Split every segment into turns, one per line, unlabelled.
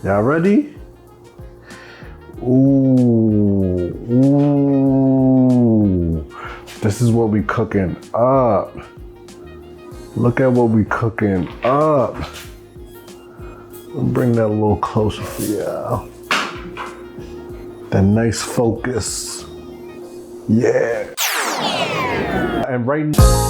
Y'all ready? Ooh, ooh. This is what we cooking up. Look at what we cooking up. I'll bring that a little closer for y'all. That nice focus. Yeah. And right now,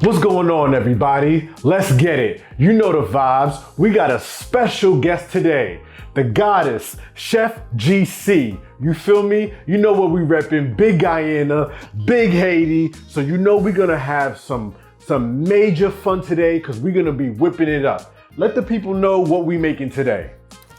what's going on, everybody? Let's get it. You know the vibes. We got a special guest today. The goddess, Chef GC. You feel me? You know what we repping, big Guyana, big Haiti. So you know we're gonna have some major fun today because we're gonna be whipping it up. Let the people know what we making today.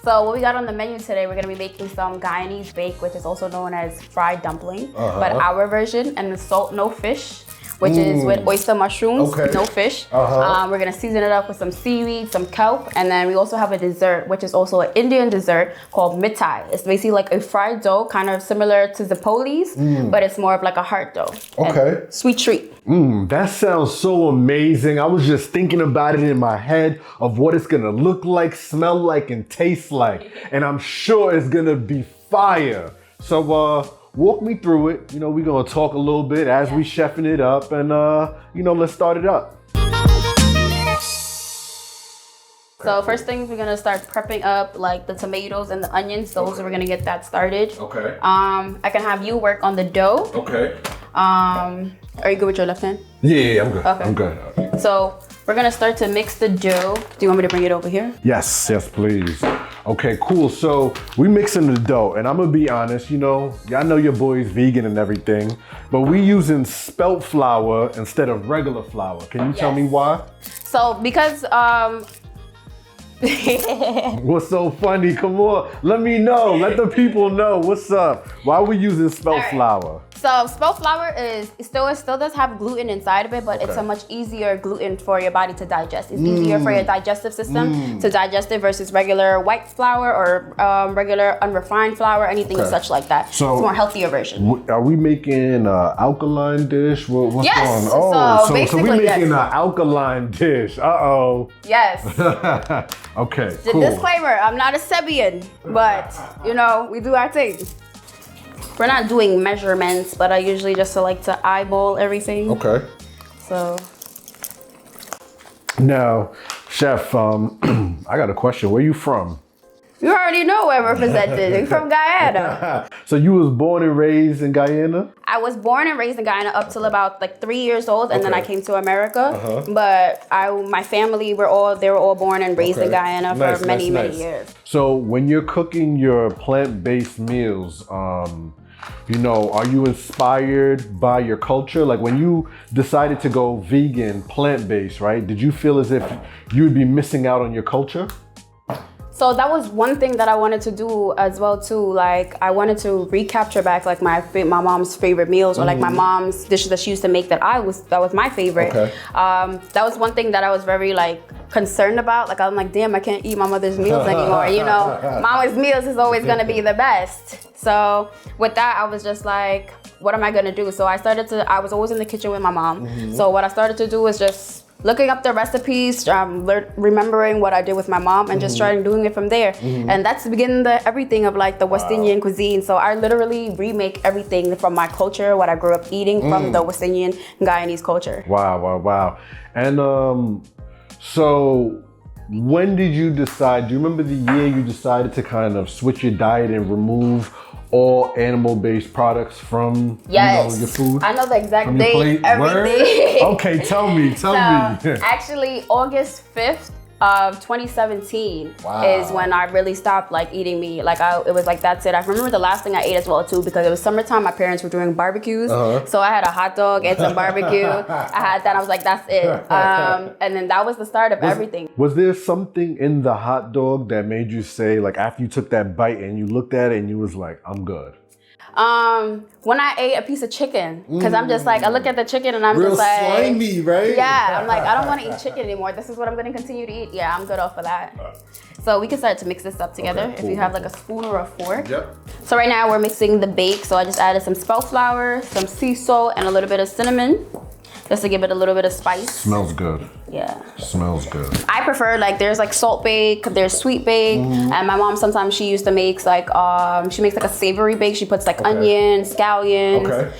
So what we got on the menu today, we're gonna be making some Guyanese bake, which is also known as fried dumpling, but our version, and the salt no fish, which is with oyster mushrooms, no fish. We're gonna season it up with some seaweed, some kelp, and then we also have a dessert, which is also an Indian dessert called mithai. It's basically like a fried dough, kind of similar to zapolis, but it's more of like a hard dough.
Okay.
Sweet treat.
That sounds so amazing. I was just thinking about it in my head of what it's gonna look like, smell like, and taste like. And I'm sure it's gonna be fire. So walk me through it. You know, we're gonna talk a little bit as we chefing it up, and you know, let's start it up.
So first things, we're gonna start prepping up like the tomatoes and the onions. Those we're gonna get that started.
Okay.
I can have you work on the dough.
Okay.
Are you good with your left hand?
Yeah, I'm good.
Okay.
I'm good.
So we're gonna start to mix the dough. Do you want me to bring it over here?
Yes, please. Okay, cool. So we mixing the dough, and I'm gonna be honest, you know, y'all know your boy's vegan and everything, but we using spelt flour instead of regular flour. Can you tell me why?
So because
What's so funny? Come on, let me know. Let the people know what's up. Why are we using spelt flour?
So spelt flour it still does have gluten inside of it, but it's a much easier gluten for your body to digest. It's easier for your digestive system to digest it versus regular white flour or regular unrefined flour, anything such like that. So it's a more healthier version.
Are we making an alkaline dish? What's going on?
Oh, so
we're making an alkaline dish.
Yes.
Okay,
The
cool.
disclaimer, I'm not a Sebian, but you know, we do our thing. We're not doing measurements, but I usually just like to eyeball everything.
Okay.
So.
Now, Chef, I got a question. Where you from?
You already know where we're represented. We're from Guyana.
So you was born and raised in Guyana?
I was born and raised in Guyana up till about like 3 years old, and then I came to America. But my family they were all born and raised in Guyana for many years.
So when you're cooking your plant-based meals, you know, are you inspired by your culture? Like when you decided to go vegan, plant-based, right? Did you feel as if you would be missing out on your culture?
So that was one thing that I wanted to do as well too. Like I wanted to recapture back like my mom's favorite meals, or like my mom's dishes that she used to make that was my favorite. That was one thing that I was very like concerned about. Like I'm like, damn, I can't eat my mother's meals anymore. You know, mama's meals is always gonna be the best. So with that, I was just like, what am I gonna do? So I was always in the kitchen with my mom. So what I started to do was just looking up the recipes, remembering what I did with my mom, and just starting doing it from there. And that's the beginning of everything of like the West Indian cuisine. So I literally remake everything from my culture, what I grew up eating from the West Indian Guyanese culture.
Wow. And so when did you decide, do you remember the year you decided to kind of switch your diet and remove all animal-based products from you know, your food?
I know the exact date, everything.
Okay, tell me.
Actually, August 5th of 2017 is when I really stopped like eating meat. Like it was like, that's it. I remember the last thing I ate as well too, because it was summertime. My parents were doing barbecues. So I had a hot dog and some barbecue. I had that. I was like, that's it. And then that was the start of everything.
Was there something in the hot dog that made you say, like after you took that bite and you looked at it and you was like, I'm good?
When I ate a piece of chicken, because I'm just like, I look at the chicken and I'm just like,
slimy, right?
Yeah, I'm like, I don't want to eat chicken anymore. This is what I'm going to continue to eat. Yeah, I'm good off of that. So we can start to mix this up together if you have like a spoon or a fork. So right now we're mixing the bake. So I just added some spelt flour, some sea salt, and a little bit of cinnamon. just to give it a little bit of spice.
Smells good.
Yeah.
Smells good.
I prefer like there's like salt bake, there's sweet bake, and my mom sometimes she used to make like she makes like a savory bake. She puts like onions, scallions,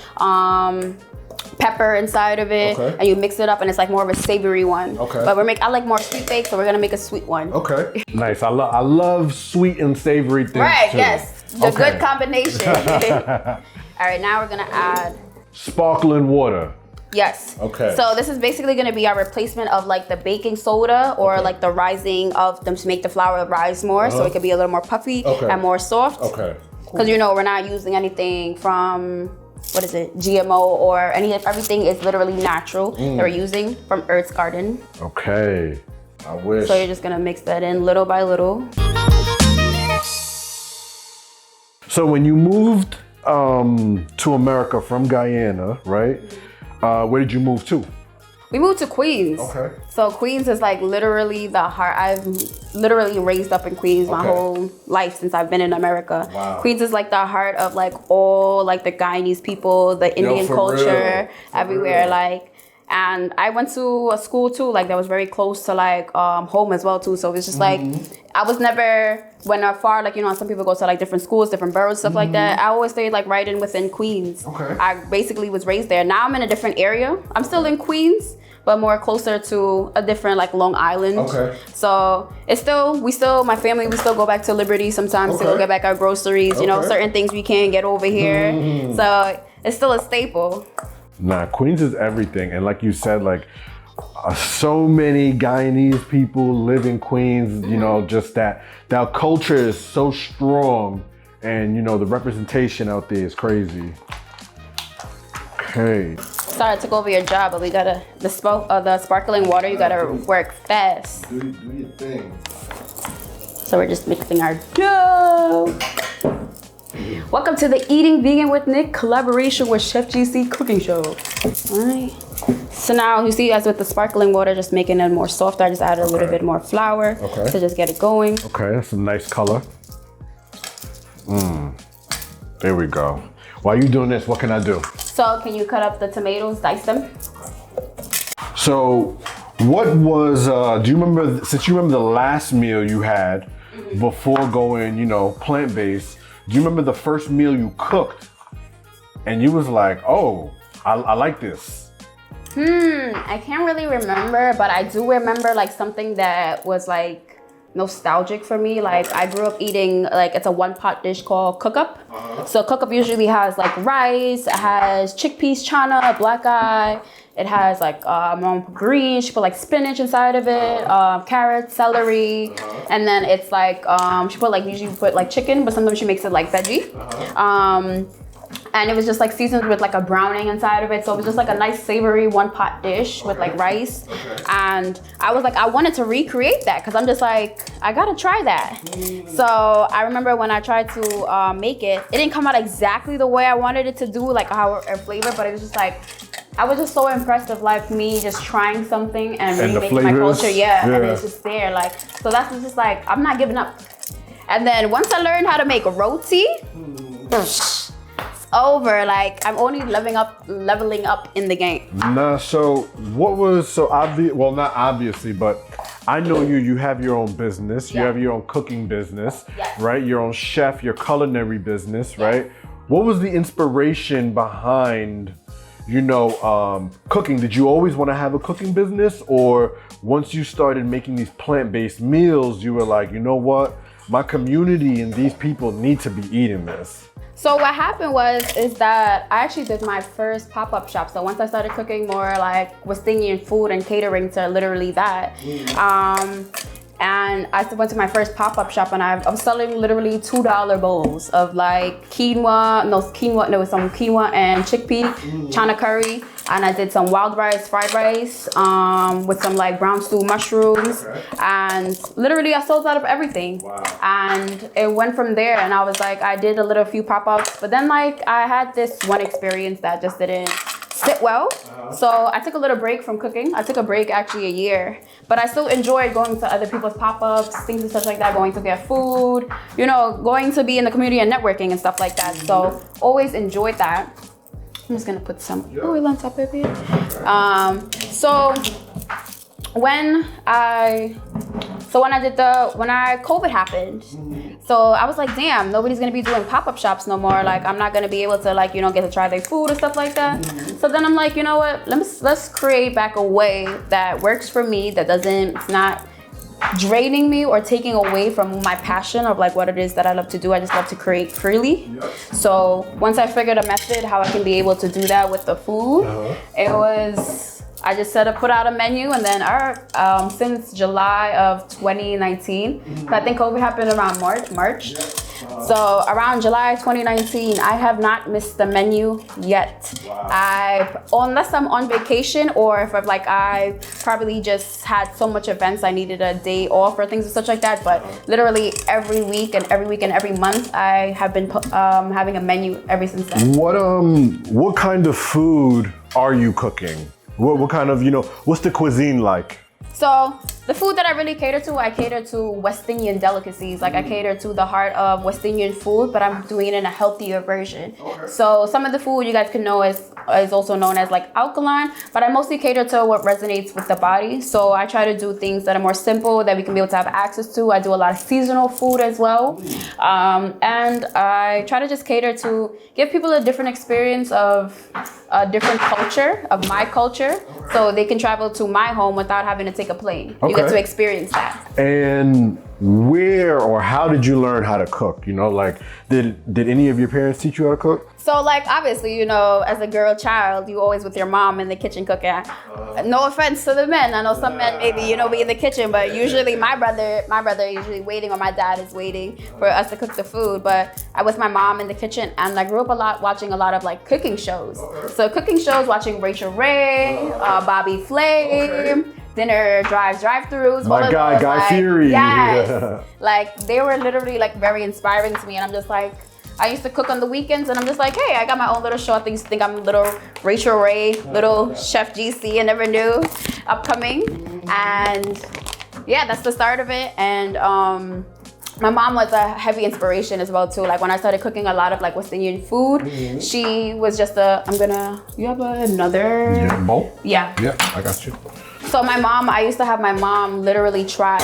pepper inside of it, and you mix it up, and it's like more of a savory one. But I like more sweet bake, so we're gonna make a sweet one.
Nice. I love sweet and savory things.
Right.
Too.
Yes. The good combination. All right. Now we're gonna add
sparkling water.
Yes. So this is basically going to be our replacement of like the baking soda or like the rising of them to make the flour rise more, so it could be a little more puffy and more soft. Because you know we're not using anything from GMO or everything is literally natural that we're using from Earth's Garden.
I wish.
So you're just gonna mix that in little by little.
So when you moved to America from Guyana, right? Where did you move to?
We moved to Queens. So Queens is like literally the heart. I've literally raised up in Queens my whole life since I've been in America. Queens is like the heart of like all like the Guyanese people, the Indian culture, everywhere. Like, and I went to a school too, like that was very close to like home as well too. So it was just like, I was never went far, like, you know, some people go to like different schools, different boroughs, stuff like that. I always stayed like right in within Queens. I basically was raised there. Now I'm in a different area. I'm still in Queens, but more closer to a different like Long Island. So it's still, my family, we still go back to Liberty sometimes to go get back our groceries, you know, certain things we can't get over here. So it's still a staple.
Nah, Queens is everything. And like you said, like so many Guyanese people live in Queens, you know, just that culture is so strong, and you know, the representation out there is crazy.
Sorry I took over your job, but we gotta, the sparkling water, you gotta work fast.
Do your thing.
So we're just mixing our dough. Welcome to the Eating Vegan with Nick collaboration with Chef GC cooking show. All right. So now you see, as with the sparkling water, just making it more soft, I just added a little bit more flour to just get it going. That's a nice color.
There we go. While you doing this, what can I do?
So can you cut up the tomatoes, dice them?
So what was, do you remember, since you remember the last meal you had before going, you know, plant-based, do you remember the first meal you cooked and you was like, oh, I like this?
I can't really remember, but I do remember like something that was like nostalgic for me. Like I grew up eating, like it's a one-pot dish called cook-up. So cook-up usually has like rice, it has chickpeas, chana, black eye. It has like mom put greens, she put like spinach inside of it, carrots, celery, and then it's like she put like, usually put like chicken, but sometimes she makes it like veggie. And it was just like seasoned with like a browning inside of it. So it was just like a nice savory one-pot dish with like rice. And I was like, I wanted to recreate that because I'm just like, I gotta try that. So I remember when I tried to make it, it didn't come out exactly the way I wanted it to do, like how it flavor, but it was just like, I was just so impressed of like me just trying something and remaking my culture. And it's just there. Like, so that's just like, I'm not giving up. And then once I learned how to make roti, it's over. Like I'm only leveling up in the game.
Nah, so what was so obvious? Well, not obviously, but I know you have your own business. You have your own cooking business, right? Your own chef, your culinary business, right? What was the inspiration behind, you know, cooking? Did you always want to have a cooking business, or once you started making these plant-based meals, you were like, you know what? My community and these people need to be eating this.
So what happened is that I actually did my first pop-up shop. So once I started cooking more, like was thinking in food and catering to literally that. And I went to my first pop-up shop and I was selling literally $2 bowls of like some quinoa and chickpea, chana curry. And I did some wild rice, fried rice, with some like brown stew mushrooms. And literally I sold out of everything. And it went from there, and I was like, I did a few pop-ups, but then like I had this one experience that just didn't sit well. So I took a little break from cooking. I took a break actually a year, but I still enjoyed going to other people's pop-ups, things and such like that, going to get food, you know, going to be in the community and networking and stuff like that. So always enjoyed that. I'm just gonna put some oil on top of it. So when COVID happened, so I was like, damn, nobody's gonna be doing pop-up shops no more. Like, I'm not gonna be able to, like, you know, get to try their food and stuff like that. So then I'm like, you know what? Let's create back a way that works for me, that it's not draining me or taking away from my passion of like what it is that I love to do. I just love to create freely. So once I figured a method how I can be able to do that with the food, I just put out a menu, and then since July of 2019, so I think COVID happened around March. So around July 2019, I have not missed the menu yet. Unless I'm on vacation, or if I probably just had so much events I needed a day off or things and such like that. But literally every week and every month, I have been having a menu ever since then.
What kind of food are you cooking? What kind of, what's the cuisine like?
So the food that I really cater to, I cater to West Indian delicacies. Like, I cater to the heart of West Indian food, but I'm doing it in a healthier version. So some of the food you guys can know is also known as like Alkaline, but I mostly cater to what resonates with the body. So I try to do things that are more simple, that we can be able to have access to. I do a lot of seasonal food as well. And I try to just cater to give people a different experience of a different culture, of my culture, so they can travel to my home without having to take a plane. You get to experience that.
And where or how did you learn how to cook? Like, did any of your parents teach you how to cook?
So, like, obviously, as a girl child, you always with your mom in the kitchen cooking. No offense to the men. I know some men maybe, be in the kitchen, but usually my brother usually waiting, or my dad is waiting for us to cook the food. But I was my mom in the kitchen, and I grew up watching a lot of like cooking shows. So cooking shows, watching Rachel Ray, Bobby Flay, dinner drive-thrus.
My guy, Guy Fieri.
Yes. Like, they were literally like very inspiring to me, and I'm just like, I used to cook on the weekends, and I'm just like, hey, I got my own little show. I used to think I'm little Rachel Ray, little Chef GC, I never knew, upcoming. And yeah, that's the start of it. And my mom was a heavy inspiration as well too. Like, when I started cooking a lot of like West Indian food, she was just you have another
bowl?
Yeah,
I got you.
So I used to have my mom literally try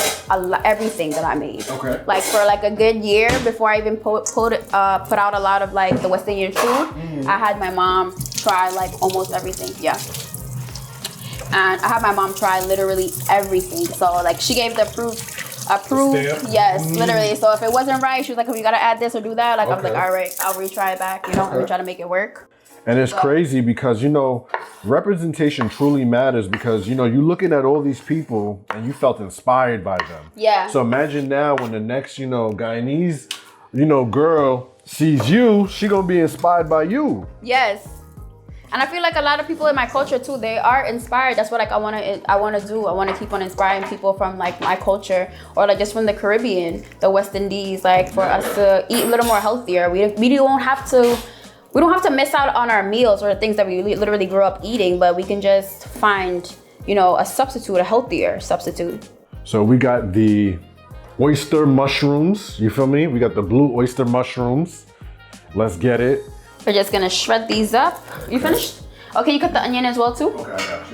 everything that I made. Like, for like a good year before I even put out a lot of like the West Indian food, I had my mom try like almost everything. And I had my mom try literally everything. So like, she gave the approved, yes, literally. So if it wasn't right, she was like, oh, you gotta add this or do that. Like, I was like, all right, I'll retry it back, and we try to make it work.
And it's crazy because, representation truly matters, because, you're looking at all these people and you felt inspired by them.
Yeah.
So imagine now when the next, Guyanese, girl sees you, she gonna be inspired by you.
Yes. And I feel like a lot of people in my culture too, they are inspired. That's what I want to do. I want to keep on inspiring people from like my culture, or like just from the Caribbean, the West Indies, like for us to eat a little more healthier. We don't have to miss out on our meals or the things that we literally grew up eating, but we can just find, a substitute, a healthier substitute.
So we got the oyster mushrooms, you feel me? We got the blue oyster mushrooms. Let's get it.
We're just gonna shred these up. You finished? Okay, you cut the onion as well too?
Okay, I got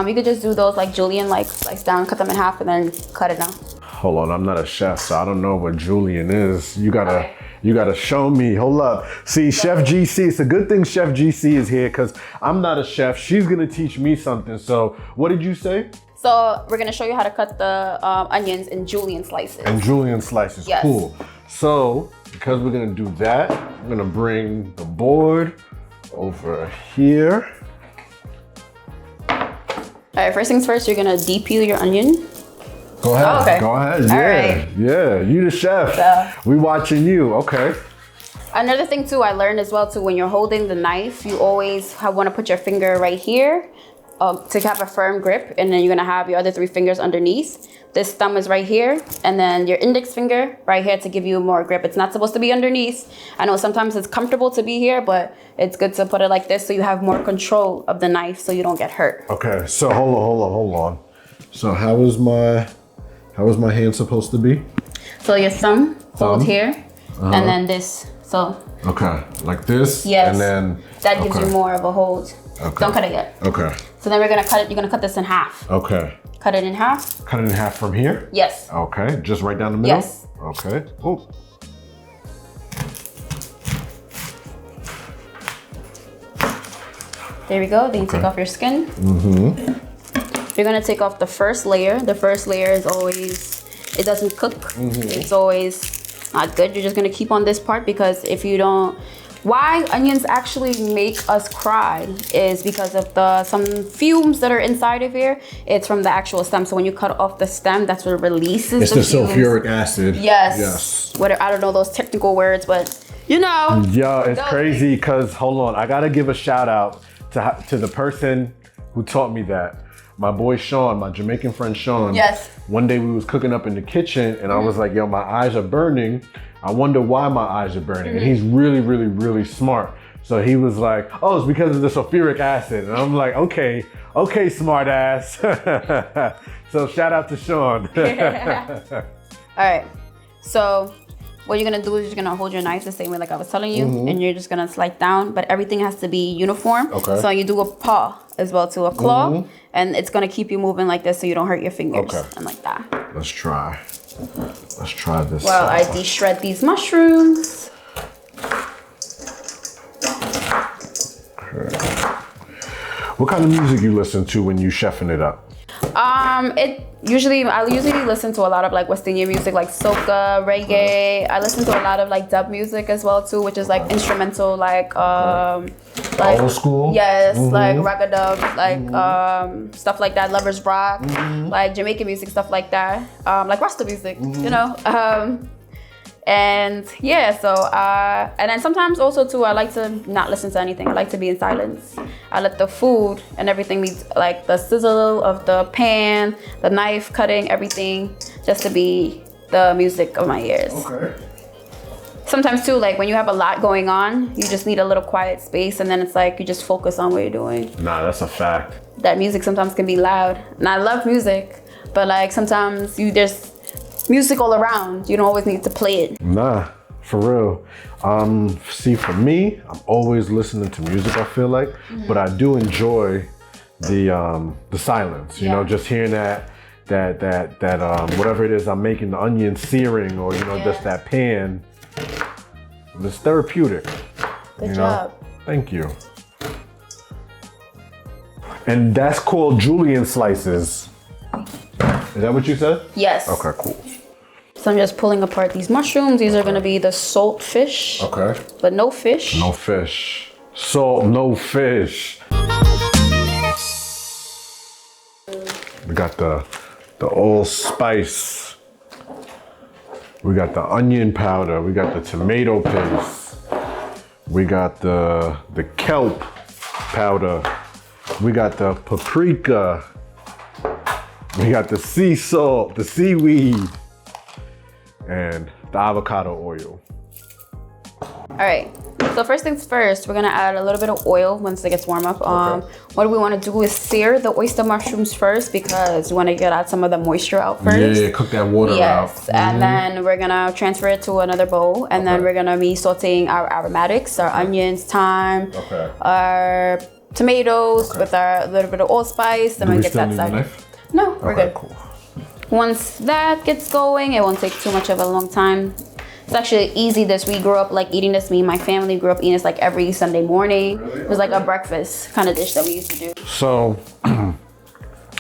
you.
You could just do those like julienne, like slice down, cut them in half, and then cut it down.
Hold on, I'm not a chef, so I don't know what julienne is. You gotta show me. Hold up. See, Chef GC, it's a good thing Chef GC is here, because I'm not a chef. She's gonna teach me something. So what did you say?
So we're gonna show you how to cut the onions in julienne slices.
And julienne slices, yes. Cool. So, because we're gonna do that, I'm gonna bring the board over here.
All right, first things first, you're gonna de-peel your onion.
Go ahead.
Oh, okay.
Go ahead.
All
Yeah.
right.
Yeah. You the chef. We watching you. Okay.
Another thing too, I learned as well too, when you're holding the knife, you always want to put your finger right here to have a firm grip, and then you're gonna have your other 3 fingers underneath. This thumb is right here, and then your index finger right here to give you more grip. It's not supposed to be underneath. I know sometimes it's comfortable to be here, but it's good to put it like this so you have more control of the knife so you don't get hurt.
Okay, so hold on. So how is my hand supposed to be?
So your thumb hold here, and then this. So So.
Okay, like this?
Yes.
And then...
That gives you more of a hold.
Okay.
Don't cut it yet.
Okay.
So then we're gonna cut it, you're gonna cut this in half.
Okay.
Cut it in half.
Cut it in half from here?
Yes.
Okay, just right down the middle?
Yes.
Okay. Oh.
There we go. Then you take off your skin. You're gonna take off the first layer. The first layer is always, it doesn't cook. It's always not good. You're just gonna keep on this part because if you don't, why onions actually make us cry is because of some fumes that are inside of here. It's from the actual stem. So when you cut off the stem, that's what releases
it's the sulfuric acid.
Yes.
Yes.
Whatever, I don't know those technical words, but you know.
Yeah, it's crazy because, hold on, I gotta give a shout out to the person who taught me that. My boy Sean, my Jamaican friend Sean.
Yes.
One day we was cooking up in the kitchen and I was like, yo, my eyes are burning. I wonder why my eyes are burning. And he's really, really, really smart. So he was like, oh, it's because of the sulfuric acid. And I'm like, okay, smart ass. So shout out to Sean.
All right, so what you're gonna do is you're gonna hold your knife the same way like I was telling you, and you're just gonna slide down, but everything has to be uniform.
Okay.
So you do a paw as well to a claw, and it's gonna keep you moving like this so you don't hurt your fingers.
Okay.
And like that.
Let's try this.
Well, I de-shred these mushrooms.
What kind of music you listen to when you chefing it up?
I usually listen to a lot of like West Indian music, like soca, reggae. I listen to a lot of like dub music as well too, which is like instrumental, like
old school.
Yes, like raggadub, like stuff like that. Lovers rock, like Jamaican music, stuff like that. Like Rasta music, you know. And yeah, so and then sometimes also too, I like to not listen to anything. I like to be in silence. I let the food and everything be like the sizzle of the pan, the knife cutting, everything, just to be the music of my ears.
Okay.
Sometimes too, like when you have a lot going on, you just need a little quiet space, and then it's like you just focus on what you're doing.
Nah, that's a fact.
That music sometimes can be loud, and I love music, but like sometimes there's music all around. You don't always need to play it.
Nah, for real. See, for me, I'm always listening to music, I feel like, but I do enjoy the silence, you know, just hearing that whatever it is I'm making, the onion searing or, you know, just that pan. It's therapeutic.
Good job.
Thank you. And that's called julienne slices. Is that what you said?
Yes.
Okay, cool.
So I'm just pulling apart these mushrooms. These are gonna be the salt fish.
Okay.
But no fish.
No fish. Salt, no fish. We got the allspice. We got the onion powder. We got the tomato paste. We got the kelp powder. We got the paprika. We got the sea salt, the seaweed, and the avocado oil.
All right, so first things first, we're gonna add a little bit of oil once it gets warm up. What we wanna do is sear the oyster mushrooms first because we wanna get out some of the moisture out first.
Yeah, cook that water out.
Yes, and then we're gonna transfer it to another bowl, and then we're gonna be sauteing our aromatics, our onions, thyme, our tomatoes with our little bit of allspice, and we get that side. No, we're good. Cool. Once that gets going, it won't take too much of a long time. It's actually easy. We grew up like eating this. Me and my family grew up eating this like every Sunday morning. Really? It was like a breakfast kind of dish that we used to do.
So,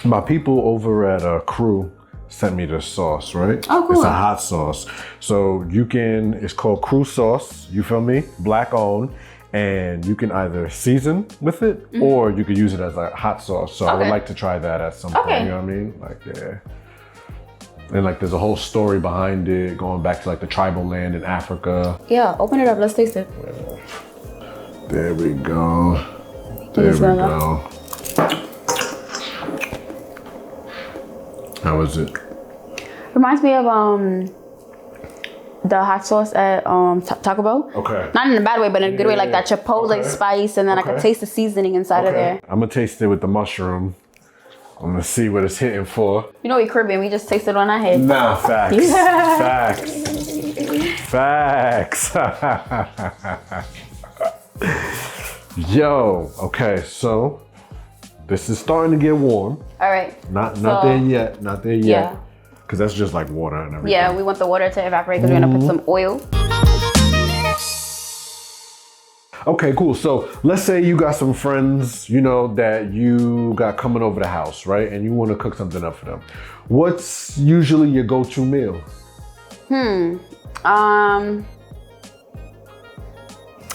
my people over at Crew sent me this sauce, right?
Oh, cool.
It's a hot sauce. So it's called Crew sauce, you feel me? Black owned. And you can either season with it or you could use it as a hot sauce. So I would like to try that at some point, you know what I mean? Like, yeah. And like there's a whole story behind it, going back to like the tribal land in Africa.
Yeah, open it up, let's taste it.
Yeah. There we go. There we go. How is it?
Reminds me of the hot sauce at Taco Bell.
Okay.
Not in a bad way, but in a good way, like that chipotle spice, and then I could taste the seasoning inside of there.
I'm gonna taste it with the mushroom. I'm gonna see what it's hitting for.
You know we Caribbean, we just tasted on our head.
Nah, facts. Facts. Facts. Yo, okay, so this is starting to get warm.
All right.
Not there yet. Not there yet.
Yeah.
Because that's just like water and everything.
Yeah, we want the water to evaporate because we're gonna put some oil.
Okay, cool. So let's say you got some friends, you know, that you got coming over the house, right? And you want to cook something up for them. What's usually your go-to meal?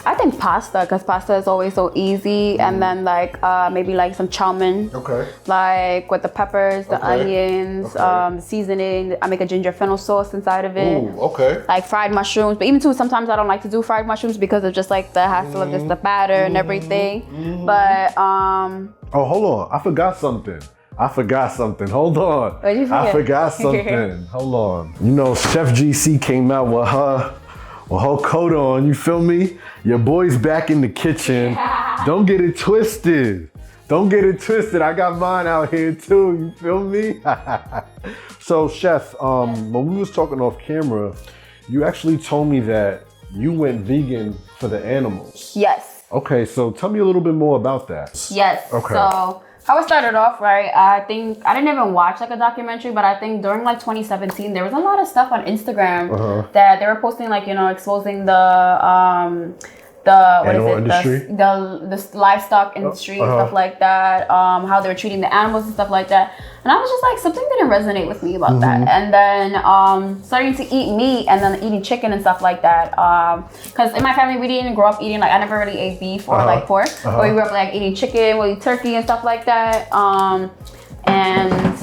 I think pasta, because pasta is always so easy. And then like maybe like some chow mein.
Okay.
Like with the peppers, the onions, seasoning. I make a ginger fennel sauce inside of it.
Ooh, okay.
Like fried mushrooms. But even too, sometimes I don't like to do fried mushrooms because of just like the hassle of just the batter and everything. But oh,
hold on. I forgot something. Hold on.
What did you forget?
I forgot something. Hold on. You know, Chef GC came out with her coat on, you feel me? Your boy's back in the kitchen. Don't get it twisted. I got mine out here too, you feel me? So Chef, when we was talking off camera, you actually told me that you went vegan for the animals.
yes.
Okay, so tell me a little bit more about that.
Yes.
Okay.
So how it started off, right? I think I didn't even watch like a documentary, but I think during like 2017, there was a lot of stuff on Instagram that they were posting, like, you know, exposing the livestock industry and stuff like that, how they were treating the animals and stuff like that. And I was just like, something didn't resonate with me about that. And then starting to eat meat and then eating chicken and stuff like that. Because in my family, we didn't grow up eating, like, I never really ate beef or like pork, but we grew up like eating chicken, we eat turkey and stuff like that. And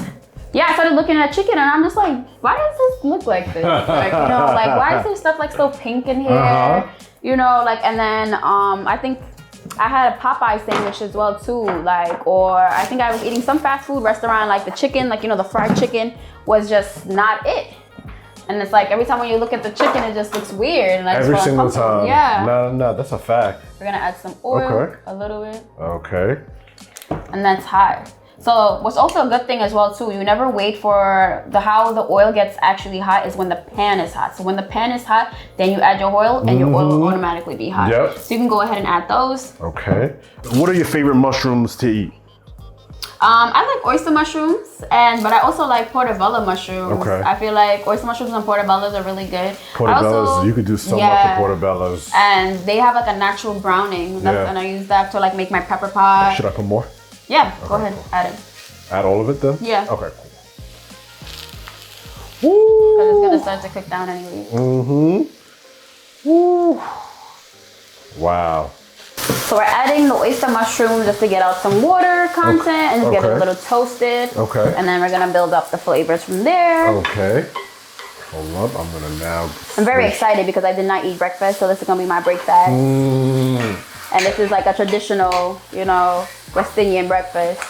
yeah, I started looking at chicken and I'm just like, why does this look like this? Like, you know, like, why is there stuff like so pink in here? You know, like, and then I think I had a Popeye sandwich as well too, like, or I think I was eating some fast food restaurant, like the chicken, like, you know, the fried chicken was just not it. And it's like every time when you look at the chicken, it just looks weird. And I
Every single time.
Yeah.
No, that's a fact.
We're gonna add some oil, a little bit.
Okay.
And that's hot. So what's also a good thing as well too, you never wait for how the oil gets actually hot is when the pan is hot. So when the pan is hot, then you add your oil and your oil will automatically be hot.
Yep.
So you can go ahead and add those.
Okay. What are your favorite mushrooms to eat?
I like oyster mushrooms, but I also like portobello mushrooms.
Okay.
I feel like oyster mushrooms and portobellos are really good.
Portobellos, you could do so much with portobellos.
And they have like a natural browning. And I use that to like make my pepper pot.
Should I put more?
Yeah, go ahead, add it.
Add all of it then?
Yeah.
Okay, cool. Woo!
Because it's gonna start to cook down anyway.
Woo! Wow.
So we're adding the oyster mushroom just to get out some water content and just get it a little toasted.
Okay.
And then we're gonna build up the flavors from there.
Okay. Hold up, I'm gonna now...
I'm very excited because I did not eat breakfast, so this is gonna be my breakfast. And this is like a traditional, you know, West Indian breakfast.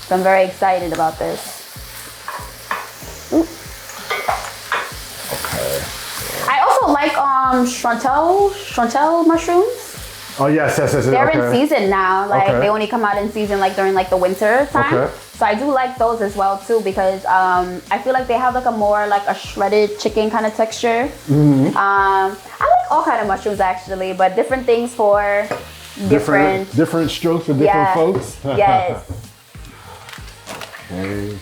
So I'm very excited about this. Ooh.
Okay.
I also like chantel mushrooms.
Oh yes.
They're in season now. Like they only come out in season like during like the winter time.
Okay.
So I do like those as well too because I feel like they have like a more like a shredded chicken kind of texture. I like all kind of mushrooms actually, but different things for different strokes for different folks.
Yes.
Okay.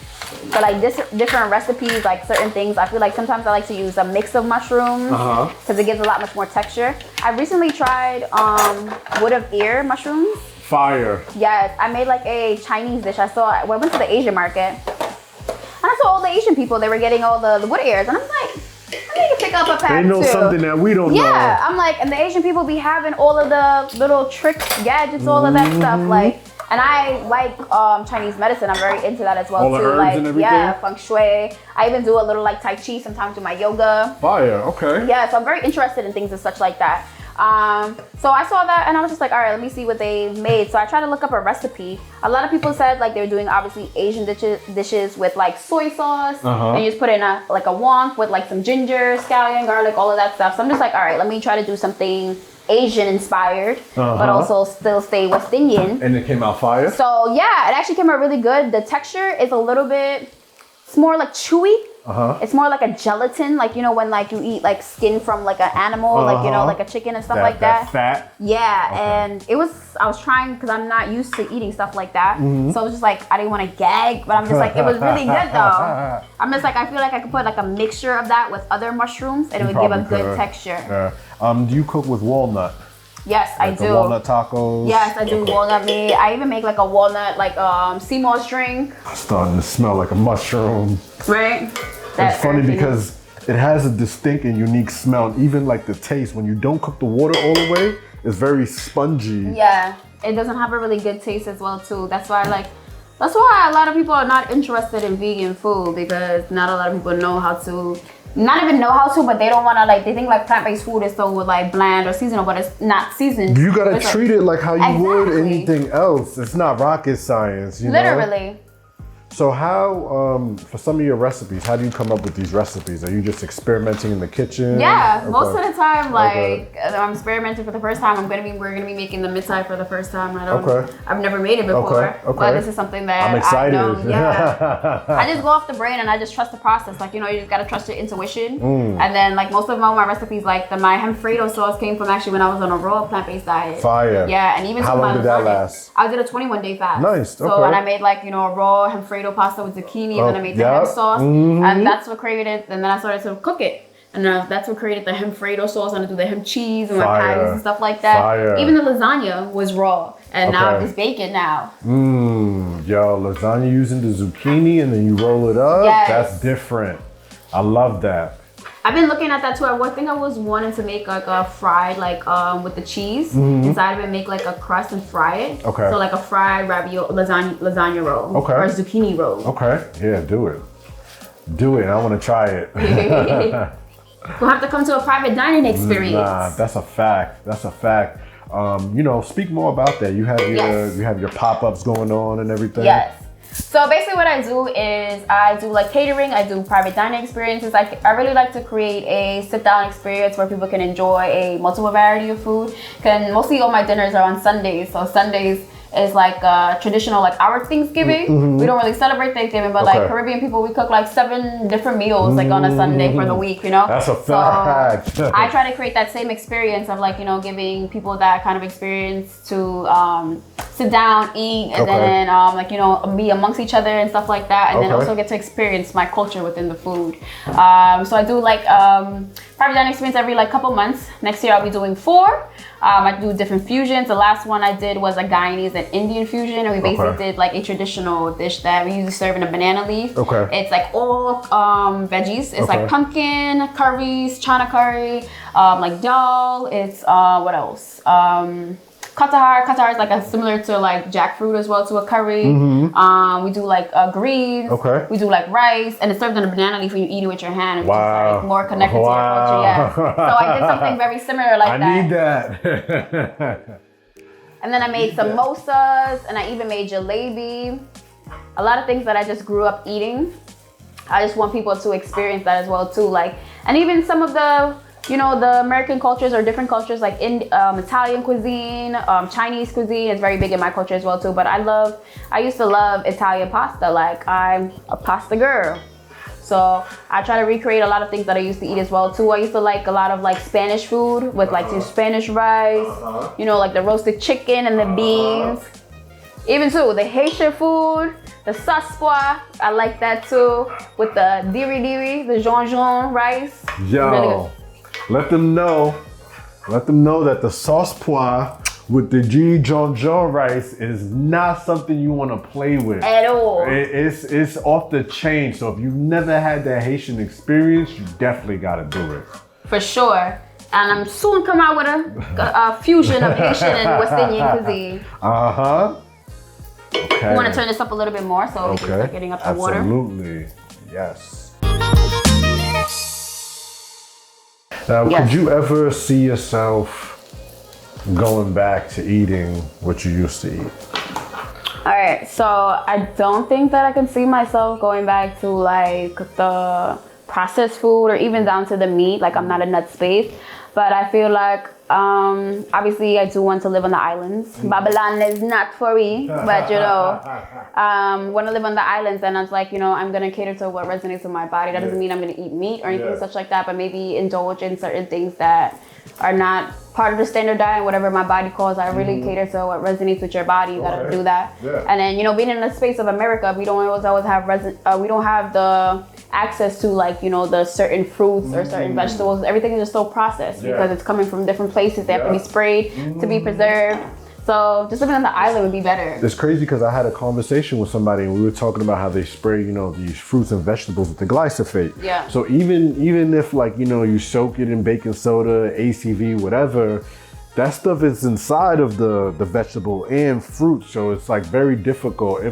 So like different recipes, like certain things, I feel like sometimes I like to use a mix of mushrooms because it gives a lot much more texture. I recently tried wood of ear mushrooms. Fire. Yes, I made like a Chinese dish. I went to the Asian market and I saw all the Asian people, they were getting all the wood ears and I'm like, I need to pick up a pack too.
They know something that we don't know.
Yeah, I'm like, and the Asian people be having all of the little tricks, gadgets, all of that stuff. Like, and I like Chinese medicine. I'm very into that as well
all
too.
The herbs
like,
and everything?
Yeah, feng shui. I even do a little like Tai Chi sometimes with my yoga.
Fire, okay.
Yeah, so I'm very interested in things and such like that. So I saw that and I was just like, all right, let me see what they made. So I tried to look up a recipe. A lot of people said like they were doing obviously Asian dishes with like soy sauce. And you just put in a wonk with like some ginger, scallion, garlic, all of that stuff. So I'm just like, all right, let me try to do something Asian inspired, but also still stay West Indian.
And it came out fire?
So yeah, it actually came out really good. The texture is a little bit, it's more like chewy It's more like a gelatin, like, you know, when like you eat like skin from like an animal, like, you know, like a chicken and stuff like that.
Fat.
Yeah, and I was trying because I'm not used to eating stuff like that. So I was just like, I didn't want to gag, but I'm just like, it was really good though. I'm just like, I feel like I could put like a mixture of that with other mushrooms and it would give a good texture.
Do you cook with walnut?
Yes,
like
I do.
Walnut tacos?
Yes, I do walnut meat. I even make like a walnut, like sea moss drink.
It's starting to smell like a mushroom.
Right?
It's funny because it has a distinct and unique smell. Even like the taste, when you don't cook the water all the way, it's very spongy.
Yeah, it doesn't have a really good taste as well too. That's why a lot of people are not interested in vegan food, because not a lot of people know how to. Not even know how to, but they don't want to, like, they think like plant-based food is so like bland or seasonal, but it's not seasoned.
You gotta treat it like how you would anything else. It's not rocket science, you know?
Literally.
So how, for some of your recipes, how do you come up with these recipes? Are you just experimenting in the kitchen?
Yeah, most of the time, like, I'm experimenting for the first time. We're gonna be making the mid-side for the first time. I've never made it before, but this is something that
I'm excited.
I know. Yeah, I just go off the brain and I just trust the process. Like, you know, you just gotta trust your intuition. And then, like, most of my recipes, like my Alfredo sauce came from actually when I was on a raw plant-based diet.
Fire.
Yeah, and even
how long did that last?
I did a 21-day fast.
Nice.
So and I made like, you know, a raw Alfredo pasta with zucchini, and then I made the ham sauce, and that's what created. And then I started to cook it, and that's what created the Alfredo sauce. And I do the ham cheese and my patties and stuff like that.
Fire.
Even the lasagna was raw, and now it's bacon now.
Yo, lasagna using the zucchini and then you roll it up.
Yes.
That's different. I love that.
I've been looking at that too. I think I was wanting to make like a fried, like with the cheese inside of it, make like a crust and fry it. Okay. So like a fried lasagna roll. Okay. Or a zucchini roll. Okay.
Yeah, do it. Do it. I want to try it.
We'll have to come to a private dining experience.
Nah, that's a fact. That's a fact. You know, speak more about that. You have your pop-ups going on and everything.
Yes. So basically what I do is I do like catering, I do private dining experiences. I really like to create a sit-down experience where people can enjoy a multiple variety of food. Because mostly all my dinners are on Sundays. So Sundays is like traditional, like our Thanksgiving. We don't really celebrate Thanksgiving, but like Caribbean people, we cook like 7 different meals like on a Sunday for the week, you know?
That's a fact.
So I try to create that same experience of like, you know, giving people that kind of experience to sit down, eat, and then like, you know, be amongst each other and stuff like that, and then also get to experience my culture within the food. So I do like private dining experience every like couple months. Next year I'll be doing 4. I do different fusions. The last one I did was a Guyanese and Indian fusion, and we basically did like a traditional dish that we usually serve in a banana leaf. It's like all veggies. It's like pumpkin curries, chana curry, like dal. It's what else? Qatar is like similar to like jackfruit as well, to a curry. We do like greens. We do like rice, and it's served on a banana leaf when you eat it with your hand. It's just like more connected to your culture. Yeah. So I did something very similar like that.
I need that.
And then I made samosas, and I even made jalebi. A lot of things that I just grew up eating. I just want people to experience that as well too. Like, and even some of the, you know, the American cultures or different cultures, like Italian cuisine, Chinese cuisine is very big in my culture as well too. But I used to love Italian pasta. Like, I'm a pasta girl. So I try to recreate a lot of things that I used to eat as well too. I used to like a lot of like Spanish food with like some Spanish rice, you know, like the roasted chicken and the beans. Even too, the Haitian food, the saspois, I like that too. With the diri, the Jean rice.
Yo,
really
let them know that the saspois with the Jean rice is not something you want to play with
at all.
It's off the chain. So if you've never had that Haitian experience, you definitely got to do it.
For sure. And I'm soon come out with a fusion of Haitian and West Indian cuisine.
Okay.
You want to turn this up a little bit more so we can start getting up the water?
Absolutely. Yes. Now, could you ever see yourself going back to eating what you used to eat?
All right, so I don't think that I can see myself going back to like the processed food or even down to the meat. Like, I'm not a nut space. But I feel like, obviously I do want to live on the islands. Babylon is not for me, but you know, want to live on the islands, and I was like, you know, I'm going to cater to what resonates with my body. That doesn't mean I'm going to eat meat or anything such like that, but maybe indulge in certain things that are not part of the standard diet, whatever my body calls. I really cater to what resonates with your body. You gotta do that. And then, you know, being in the space of America, we don't always have we don't have the access to, like, you know, the certain fruits or certain vegetables. Everything is just so processed because it's coming from different places. They have to be sprayed to be preserved. So just living on the island would be better.
It's crazy because I had a conversation with somebody and we were talking about how they spray, you know, these fruits and vegetables with the glyphosate. Yeah. So even if, like, you know, you soak it in baking soda, ACV, whatever, that stuff is inside of the vegetable and fruit. So it's like very difficult.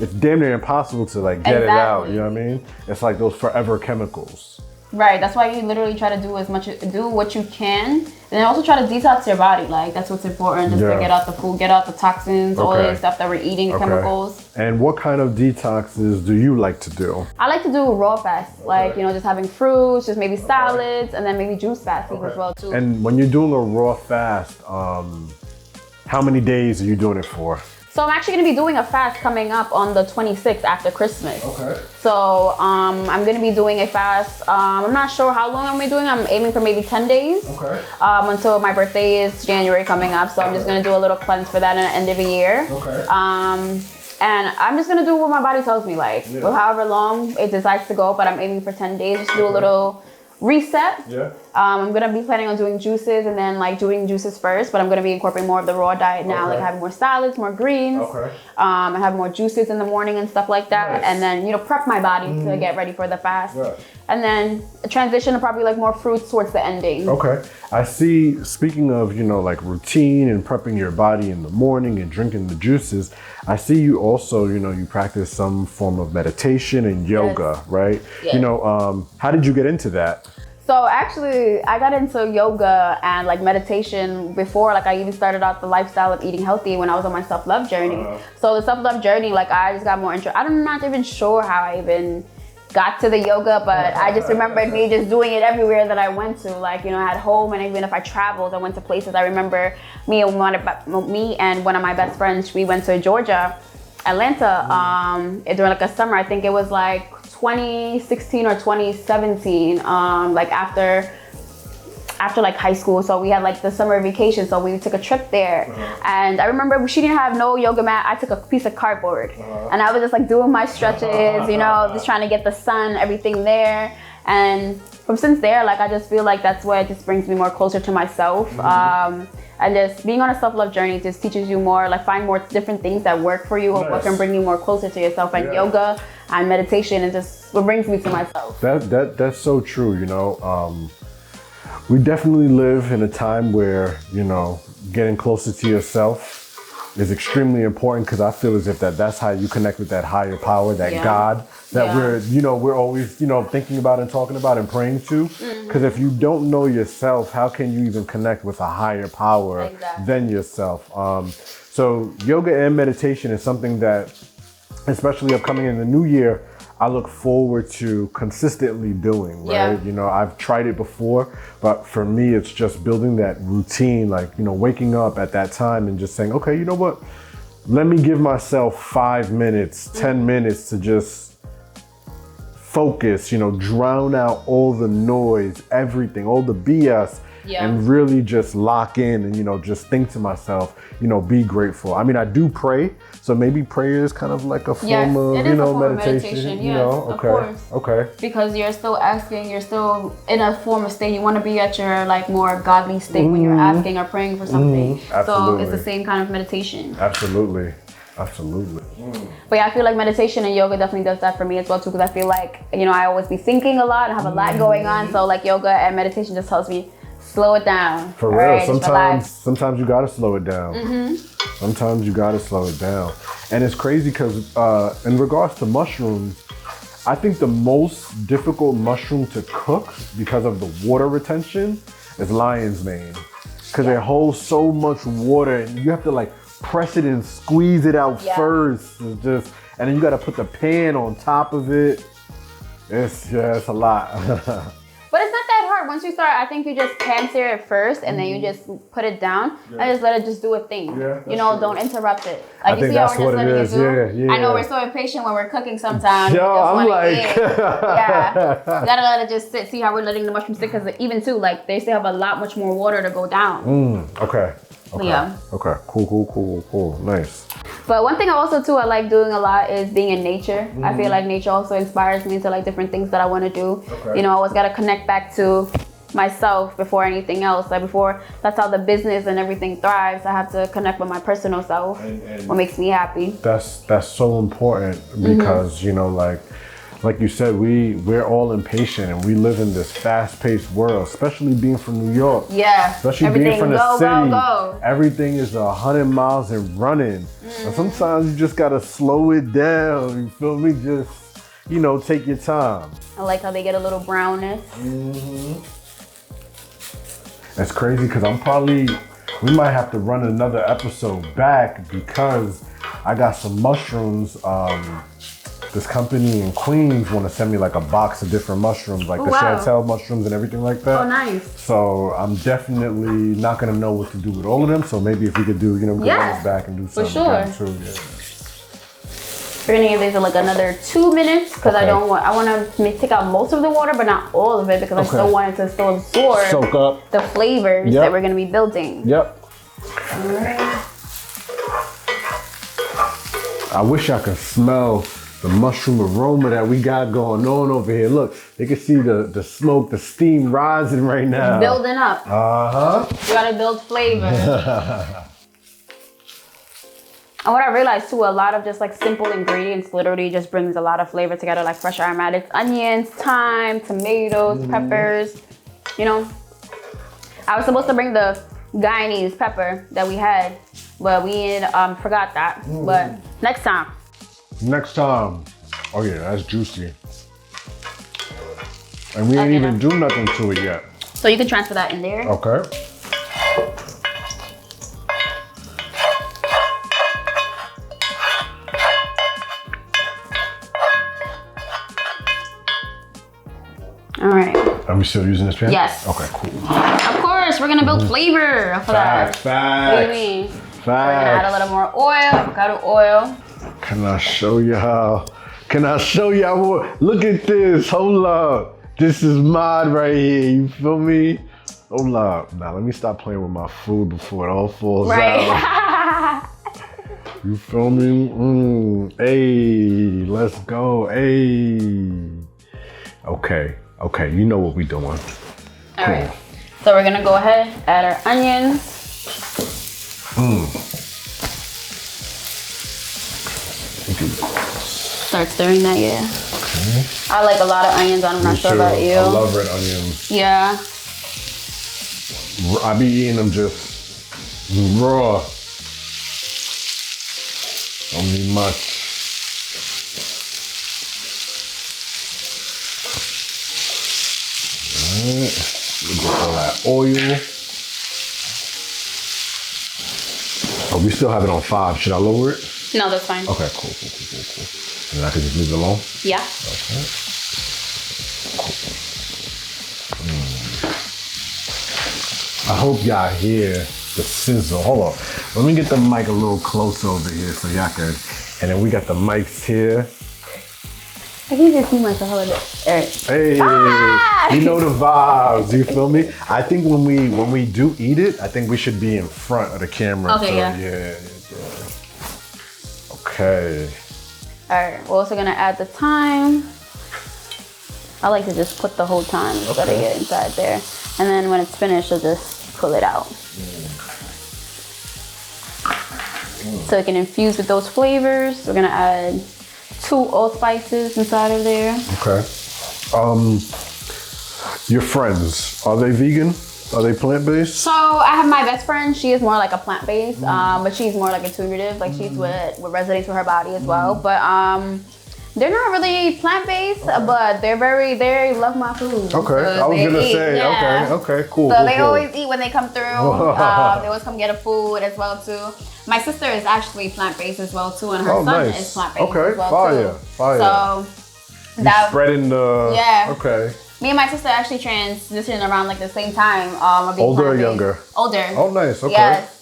It's damn near impossible to like get it out. You know what I mean? It's like those forever chemicals.
Right, that's why you literally try to do what you can, and then also try to detox your body. Like, that's what's important, just to get out the food, get out the toxins, all the stuff that we're eating, the chemicals.
And what kind of detoxes do you like to do?
I like to do raw fast, like, you know, just having fruits, just maybe salads, and then maybe juice fasting as well too.
And when you're doing a raw fast, how many days are you doing it for?
So I'm actually going to be doing a fast coming up on the 26th after Christmas. So I'm going to be doing a fast. I'm not sure how long I'm going to be doing. I'm aiming for maybe 10 days until my birthday is January coming up. So I'm just going to do a little cleanse for that at the end of the year. And I'm just going to do what my body tells me, like, however long it decides to go. But I'm aiming for 10 days. Just do a little reset. I'm gonna be planning on doing juices and then like doing juices first, but I'm gonna be incorporating more of the raw diet now, like having more salads, more greens, and have more juices in the morning and stuff like that. And then, you know, prep my body to get ready for the fast. And then a transition to probably like more fruits towards the ending.
I see, speaking of, you know, like routine and prepping your body in the morning and drinking the juices, I see you also, you know, you practice some form of meditation and yoga, right? You know, how did you get into that?
So actually, I got into yoga and like meditation before, like I even started out the lifestyle of eating healthy when I was on my self-love journey. So the self-love journey, like I just got more interested. I'm not even sure how I even got to the yoga, but I just remembered me just doing it everywhere that I went to. Like, you know, I had home, and even if I traveled, I went to places. I remember me and one of my best friends, we went to Georgia, Atlanta, during like a summer. I think it was like 2016 or 2017, like after like high school. So we had like the summer vacation, so we took a trip there. And I remember she didn't have no yoga mat. I took a piece of cardboard and I was just like doing my stretches, you know, just trying to get the sun, everything there. And since there, like I just feel like that's where it just brings me more closer to myself. And just being on a self-love journey just teaches you more, like find more different things that work for you or what can bring you more closer to yourself. And yoga and meditation is just what brings me to myself.
That's so true, you know. We definitely live in a time where, you know, getting closer to yourself is extremely important, because I feel as if that's how you connect with that higher power, that God that we're always, thinking about and talking about and praying to. Because if you don't know yourself, how can you even connect with a higher power than yourself? So yoga and meditation is something that, especially upcoming in the new year, I look forward to consistently doing, right? I've tried it before, but for me, it's just building that routine, like, waking up at that time and just saying, okay, you know what? Let me give myself 5 minutes, 10 minutes to just focus, drown out all the noise, everything, all the BS, and really just lock in and, just think to myself, be grateful. I mean, I do pray, so maybe prayer is kind of like a form of, meditation.
Of course.
Okay.
Because you're still asking, you're still in a form of state. You want to be at your more godly state when you're asking or praying for something. So it's the same kind of meditation.
Absolutely.
But yeah, I feel like meditation and yoga definitely does that for me as well too, because I feel like, I always be thinking a lot and have a lot going on. So like yoga and meditation just helps me slow it down.
For real. Right, sometimes you gotta slow it down. Sometimes you gotta slow it down. And it's crazy because in regards to mushrooms, I think the most difficult mushroom to cook because of the water retention is lion's mane. Because it holds so much water and you have to press it and squeeze it out first. And then you gotta put the pan on top of it. It's a lot.
But it's not that hard. once you start, I think you just pan sear it first, and then you just put it down and just let it just do a thing.
Yeah,
you know,
true.
Don't interrupt it.
I
Like,
think
you see how
that's
we're
what
just
it
letting
is.
it do?
Yeah.
I know we're so impatient when we're cooking sometimes.
Yo, I'm like,
yeah, you gotta let it just sit. See how we're letting the mushroom sit, because even too, like, they still have a lot much more water to go down.
Okay.
Yeah.
Okay. Cool. Nice.
But one thing also too I like doing a lot is being in nature. I feel like nature also inspires me to like different things that I want to do.
Okay.
You know, I always got to connect back to myself before anything else. Like before, that's how the business and everything thrives. I have to connect with my personal self.
And
what makes me happy.
That's so important because you know, like you said, we're all impatient and we live in this fast-paced world, especially being from New York.
Yeah.
Especially
everything
being from the
go,
city.
Go.
Everything is 100 miles and running. And sometimes you just gotta slow it down. You feel me? Just, you know, take your time.
I like how they get a little brownness.
It's crazy because we might have to run another episode back because I got some mushrooms. This company in Queens want to send me like a box of different mushrooms, like the chantel mushrooms and everything like that.
Oh, nice.
So I'm definitely not gonna know what to do with all of them. So maybe if we could do, you know, we could run this back and do something
sure.
with them too. Yeah.
We're gonna give these like another 2 minutes because I want to take out most of the water, but not all of it because I still want it to still absorb
Soak up
the flavors that we're gonna be building.
Yep. I wish I could smell the mushroom aroma that we got going on over here. Look, they can see the smoke, the steam rising right now.
Building up. You gotta build flavor. And what I realized too, a lot of just like simple ingredients literally just brings a lot of flavor together, like fresh aromatics, onions, thyme, tomatoes, peppers. You know, I was supposed to bring the Guyanese pepper that we had, but we forgot that. But next time.
Next time. Oh yeah, that's juicy. And we ain't even do nothing to it yet.
So you can transfer that in there.
Okay.
All right.
Are we still using this pan?
Yes.
Okay, cool.
Of course, we're gonna build flavor for that.
Facts.
What do you mean?
Facts.
We're gonna add a little more oil, avocado oil.
Can I show y'all? Look at this. Hold up. This is mod right here. You feel me? Hold up. Now let me stop playing with my food before it all falls out. You feel me? Hey, let's go. Hey. Okay, you know what we doing.
All right. So we're gonna go ahead, add our onions. Start stirring that, yeah. Okay. I like a lot of onions on. I'm not sure about you.
I love red onions.
Yeah.
I be eating them just raw. Don't need much. Alright, we get all that oil. Oh, we still have it on 5. Should I lower it?
No, that's fine.
Okay, cool. And I can just leave it alone?
Yeah.
Okay. Cool. I hope y'all hear the sizzle. Hold on. Let me get the mic a little closer over here so y'all can. And then we got the mics here.
I can just see myself a little bit.
Hey, you know the vibes. You feel me? I think when we do eat it, I think we should be in front of the camera.
Okay,
so,
yeah.
Okay.
All right, we're also gonna add the thyme. I like to just put the whole thyme instead of get inside there. And then when it's finished, I'll just pull it out. So it can infuse with those flavors. We're gonna add 2 allspices inside of there.
Okay. Your friends, are they vegan? Are they plant-based?
So I have my best friend. She is more like a plant-based, but she's more like intuitive. Like she's what resonates with her body as well. But they're not really plant-based, but they love my food.
Okay, I was gonna say, okay, cool.
So they always eat when they come through. They always come get a food as well too. My sister is actually plant-based as well too, and her son is plant-based as well too.
Fire.
So
that's spreading the.
Yeah.
Okay.
Me and my sister actually transitioned around like the same time.
Older or younger?
Older.
Oh, nice. Okay.
Yes.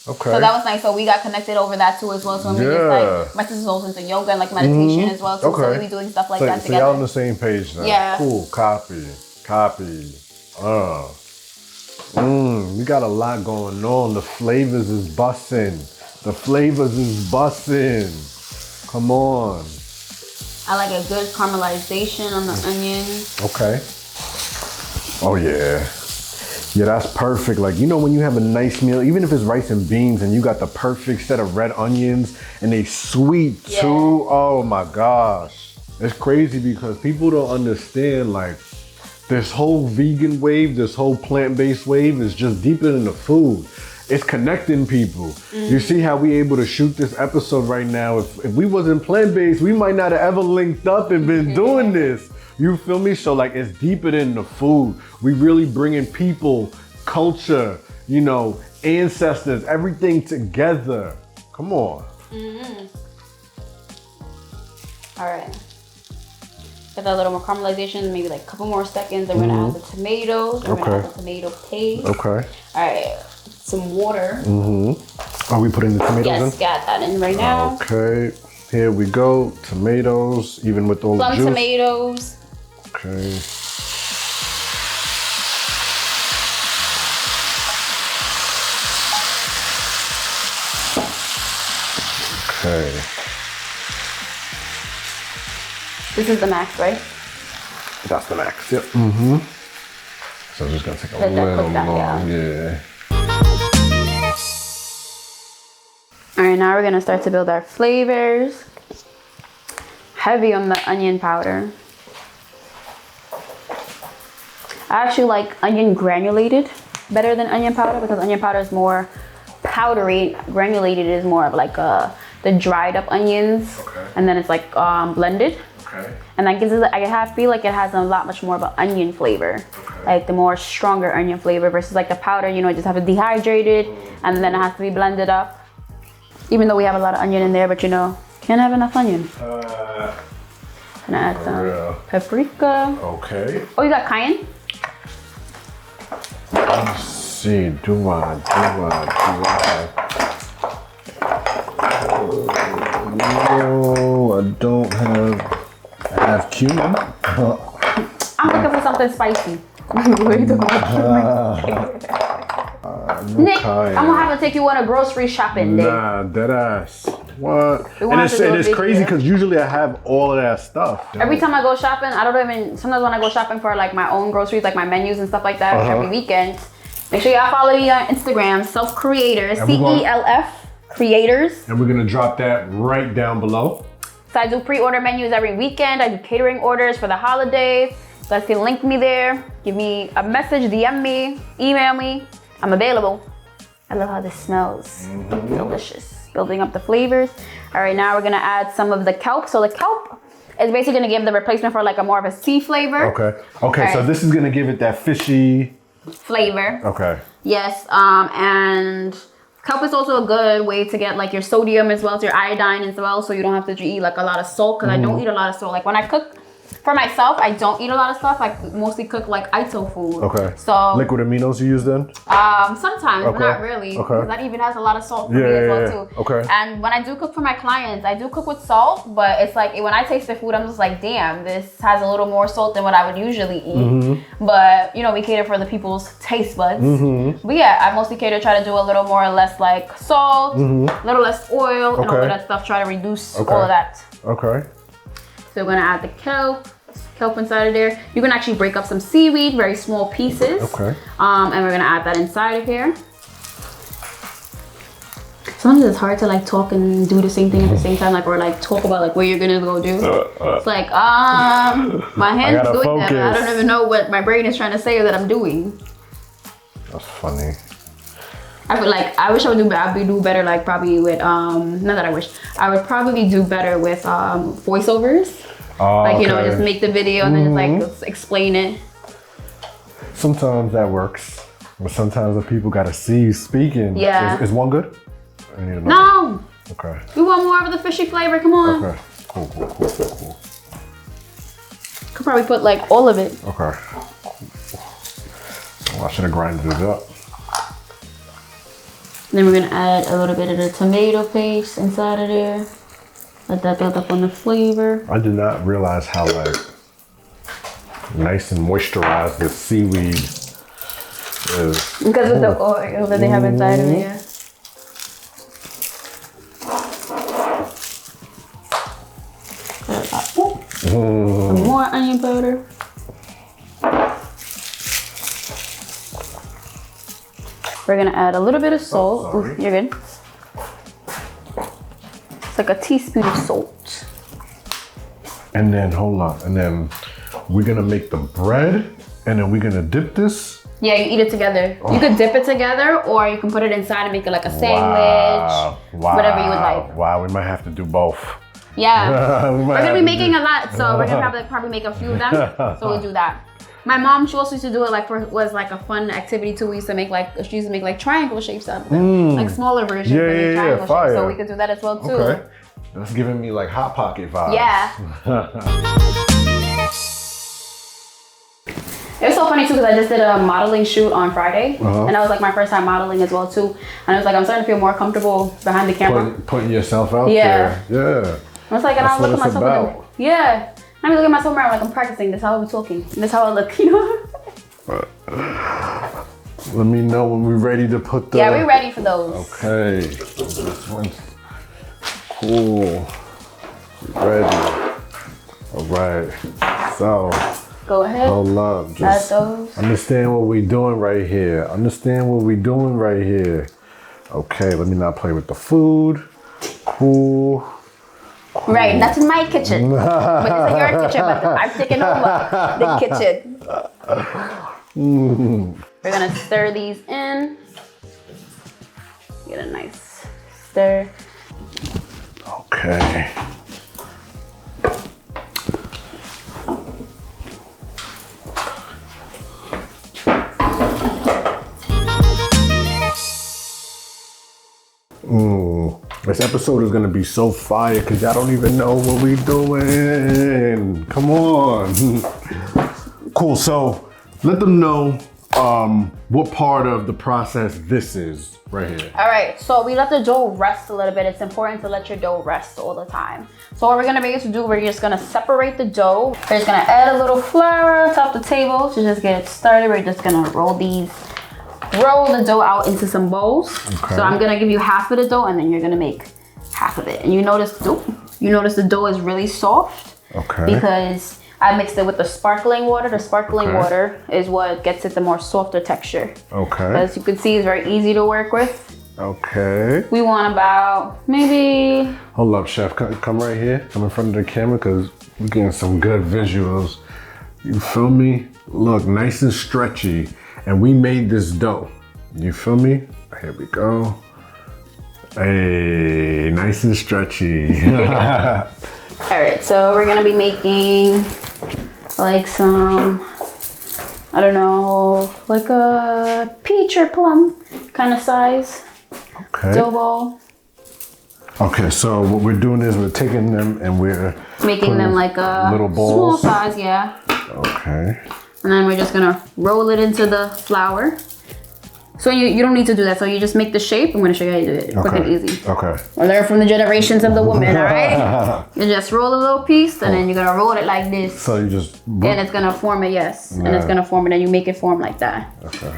Okay.
So that was nice. So we got connected over that too as well. So we just like, my sister's also into yoga and like meditation as well too. Okay. So we be doing stuff like that together.
So y'all on the same page now. Yeah. Cool. Copy. We got a lot going on. The flavors is bussin'. Come on.
I like a good caramelization on the onion.
Okay. Oh yeah. Yeah, that's perfect. Like, you know, when you have a nice meal, even if it's rice and beans and you got the perfect set of red onions and they sweet too. Oh my gosh. It's crazy because people don't understand, like, this whole vegan wave, this whole plant-based wave is just deeper than the food. It's connecting people. You see how we able to shoot this episode right now. If we wasn't plant-based, we might not have ever linked up and been doing this. You feel me? So like, it's deeper than the food. We really bringing people, culture, you know, ancestors, everything together. Come on.
All right. Get that little more caramelization, maybe like a couple more seconds. Then we're gonna add the tomatoes. We're gonna add the tomato paste.
Okay.
All right. Some water.
Are we putting the tomatoes in?
Yes, got that in right now.
Okay. Here we go. Tomatoes, even with all the juice.
Some tomatoes.
Okay. Okay.
This is the max, right?
That's the max, yep. So I'm just gonna take a little long, yeah.
All right, now we're gonna start to build our flavors. Heavy on the onion powder. I actually like onion granulated better than onion powder because onion powder is more powdery. Granulated is more of like the dried up onions, and then it's like blended. And that gives it, I feel like it has a lot much more of an onion flavor. Like the more stronger onion flavor versus like the powder, you know, just have to dehydrate it and then it has to be blended up. Even though we have a lot of onion in there, but you know, can't have enough onion. Gonna add some paprika.
Okay.
Oh, you got cayenne?
Let's see, do I? No, I don't have. I have cumin.
I'm looking for something spicy. Nick,
cayenne.
I'm gonna have to take you on a grocery shopping day.
Nah, dead ass. What? And it's crazy because usually I have all of that stuff.
Every time I go shopping, I don't even, sometimes when I go shopping for like my own groceries, like my menus and stuff like that, every weekend, make sure y'all follow me on Instagram, Self Creators, CELF Creators.
And we're gonna drop that right down below.
So I do pre-order menus every weekend. I do catering orders for the holidays. You guys can link me there. Give me a message, DM me, email me. I'm available. I love how this smells. Delicious. Building up the flavors. All right, now we're gonna add some of the kelp. So the kelp is basically gonna give the replacement for like a more of a sea flavor.
Okay, so this is gonna give it that fishy
flavor.
Okay.
Yes, and kelp is also a good way to get like your sodium as well as your iodine as well, so you don't have to eat like a lot of salt, because I don't eat a lot of salt. Like when I cook for myself, I don't eat a lot of stuff. I mostly cook like ISO food. Okay. So
liquid aminos you use then?
Sometimes, but not really. Okay. That even has a lot of salt for me as well too. Okay. And when I do cook for my clients, I do cook with salt, but it's like when I taste the food, I'm just like, damn, this has a little more salt than what I would usually eat. But you know, we cater for the people's taste buds. But yeah, I mostly cater, try to do a little more or less like salt, a little less oil, and all of that stuff. Try to reduce all of that. Okay. So we're gonna add the kelp inside of there. You can actually break up some seaweed, very small pieces. Okay. And we're gonna add that inside of here. Sometimes it's hard to like talk and do the same thing at the same time, like, or like talk about like what you're gonna go do. It's like, my hand's doing that, but I don't even know what my brain is trying to say or that I'm doing.
That's funny.
I wish I would do better, like probably with, not that I wish, I would probably do better with voiceovers. Like, you know, just make the video and then just like let's explain it.
Sometimes that works, but sometimes the people gotta see you speaking. Yeah. Is one good?
No.
Okay.
We want more of the fishy flavor, come on.
Okay, cool.
could probably put like all of it.
Okay. Well, I should have grinded it up.
Then we're gonna add a little bit of the tomato paste inside of there. Let that build up on the flavor.
I did not realize how like nice and moisturized the seaweed is.
Because of the oil that they have inside of it, yeah. Some more onion powder. We're gonna add a little bit of salt.
Oh,
ooh, you're good. It's like a teaspoon of salt.
And then, hold on. And then we're gonna make the bread and then we're gonna dip this.
Yeah, you eat it together. You could dip it together or you can put it inside and make it like a sandwich.
Wow.
Whatever you would like.
Wow, we might have to do both.
Yeah.
We
We're gonna be making a lot, so we're gonna probably make a few of them. So we'll do that. My mom, she also used to do it like was like a fun activity too. We used to make she used to make like triangle shapes out of them. Like smaller versions of the triangle shapes. So we could do that as well too.
Okay. That's giving me like Hot Pocket vibes.
Yeah. It was so funny too because I just did a modeling shoot on Friday, and that was like my first time modeling as well too. And I was like, I'm starting to feel more comfortable behind the camera.
Putting yourself out there. Yeah.
I was like, and I look at myself. Yeah. I mean, look at myself in the mirror, like I'm practicing. This is how I'm talking. And this is how I look, you know?
Let me know when we're ready to put the...
Yeah, we're ready for those.
Okay. This one's cool. Ready. All right. So...
Go ahead.
Hold up. Just
add those.
understand what we're doing right here. Understand what we're doing right here. Okay, let me not play with the food. Cool.
Right, that's in my kitchen. But this is your kitchen, but I'm taking over the kitchen. We're gonna stir these in. Get a nice stir.
Okay. This episode is gonna be so fire because y'all don't even know what we doing. Come on. Cool, so let them know what part of the process this is right here.
All right, so we let the dough rest a little bit. It's important to let your dough rest all the time. So what we're gonna begin to do, we're just gonna separate the dough. We're just gonna add a little flour on top of the table to just get it started. We're just gonna roll the dough out into some bowls. Okay. So I'm gonna give you half of the dough and then you're gonna make half of it. And you notice the dough is really soft.
Okay.
Because I mixed it with the sparkling water. The sparkling water is what gets it the more softer texture. Okay. As you can see, it's very easy to work with.
Okay.
We want about maybe...
Hold up, chef, come right here. Come in front of the camera because we're getting some good visuals. You feel me? Look, nice and stretchy. And we made this dough. You feel me? Here we go. Hey, nice and stretchy.
All right, so we're gonna be making like some, I don't know, like a peach or plum kind of size dough ball.
Okay, so what we're doing is we're taking them and we're
making them like a
little balls.
Small size, yeah.
Okay.
And then we're just gonna roll it into the flour. So you don't need to do that. So you just make the shape. I'm gonna show you how to do it quick and easy. Okay. I learned from the generations of the women, all right? You just roll a little piece and then you're gonna roll it like this.
So you just...
And it's gonna form it, yes. And it's gonna form it and you make it form like that.
Okay.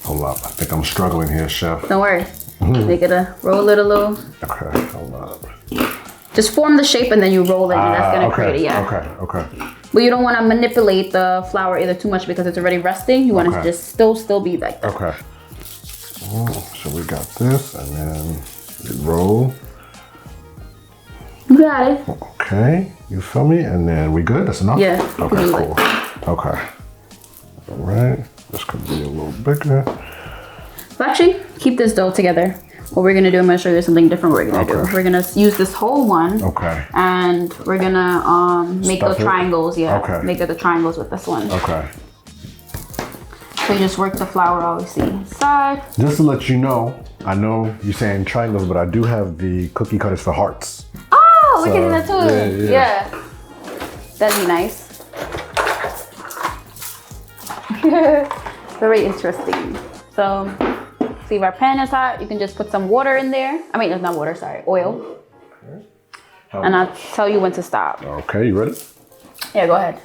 Hold up, I think I'm struggling here, chef.
Don't worry. You're gonna roll it a little.
Okay, hold up.
Just form the shape and then you roll it and that's gonna create it, yeah.
Okay.
But you don't want to manipulate the flour either too much because it's already resting. You want it to just still be like that.
Okay. So we got this and then we roll.
You got it.
Okay, you feel me? And then we good? That's enough?
Yeah.
Okay, cool. Okay. All right, this could be a little bigger.
So actually, keep this dough together. What we're gonna do, I'm gonna show you something different we're gonna do. We're gonna use this whole one. Okay. And we're gonna make the triangles, make the triangles with this one. Okay. So you just work the flour obviously inside.
Just to let you know, I know you're saying triangles, but I do have the cookie cutters for hearts.
Oh, we can do that too. Yeah. That'd be nice. Very interesting. So, see if our pan is hot, you can just put some water in there. I mean, it's not water, sorry, oil.
Okay.
And I'll tell you when to stop.
Okay, you ready?
Yeah, go ahead.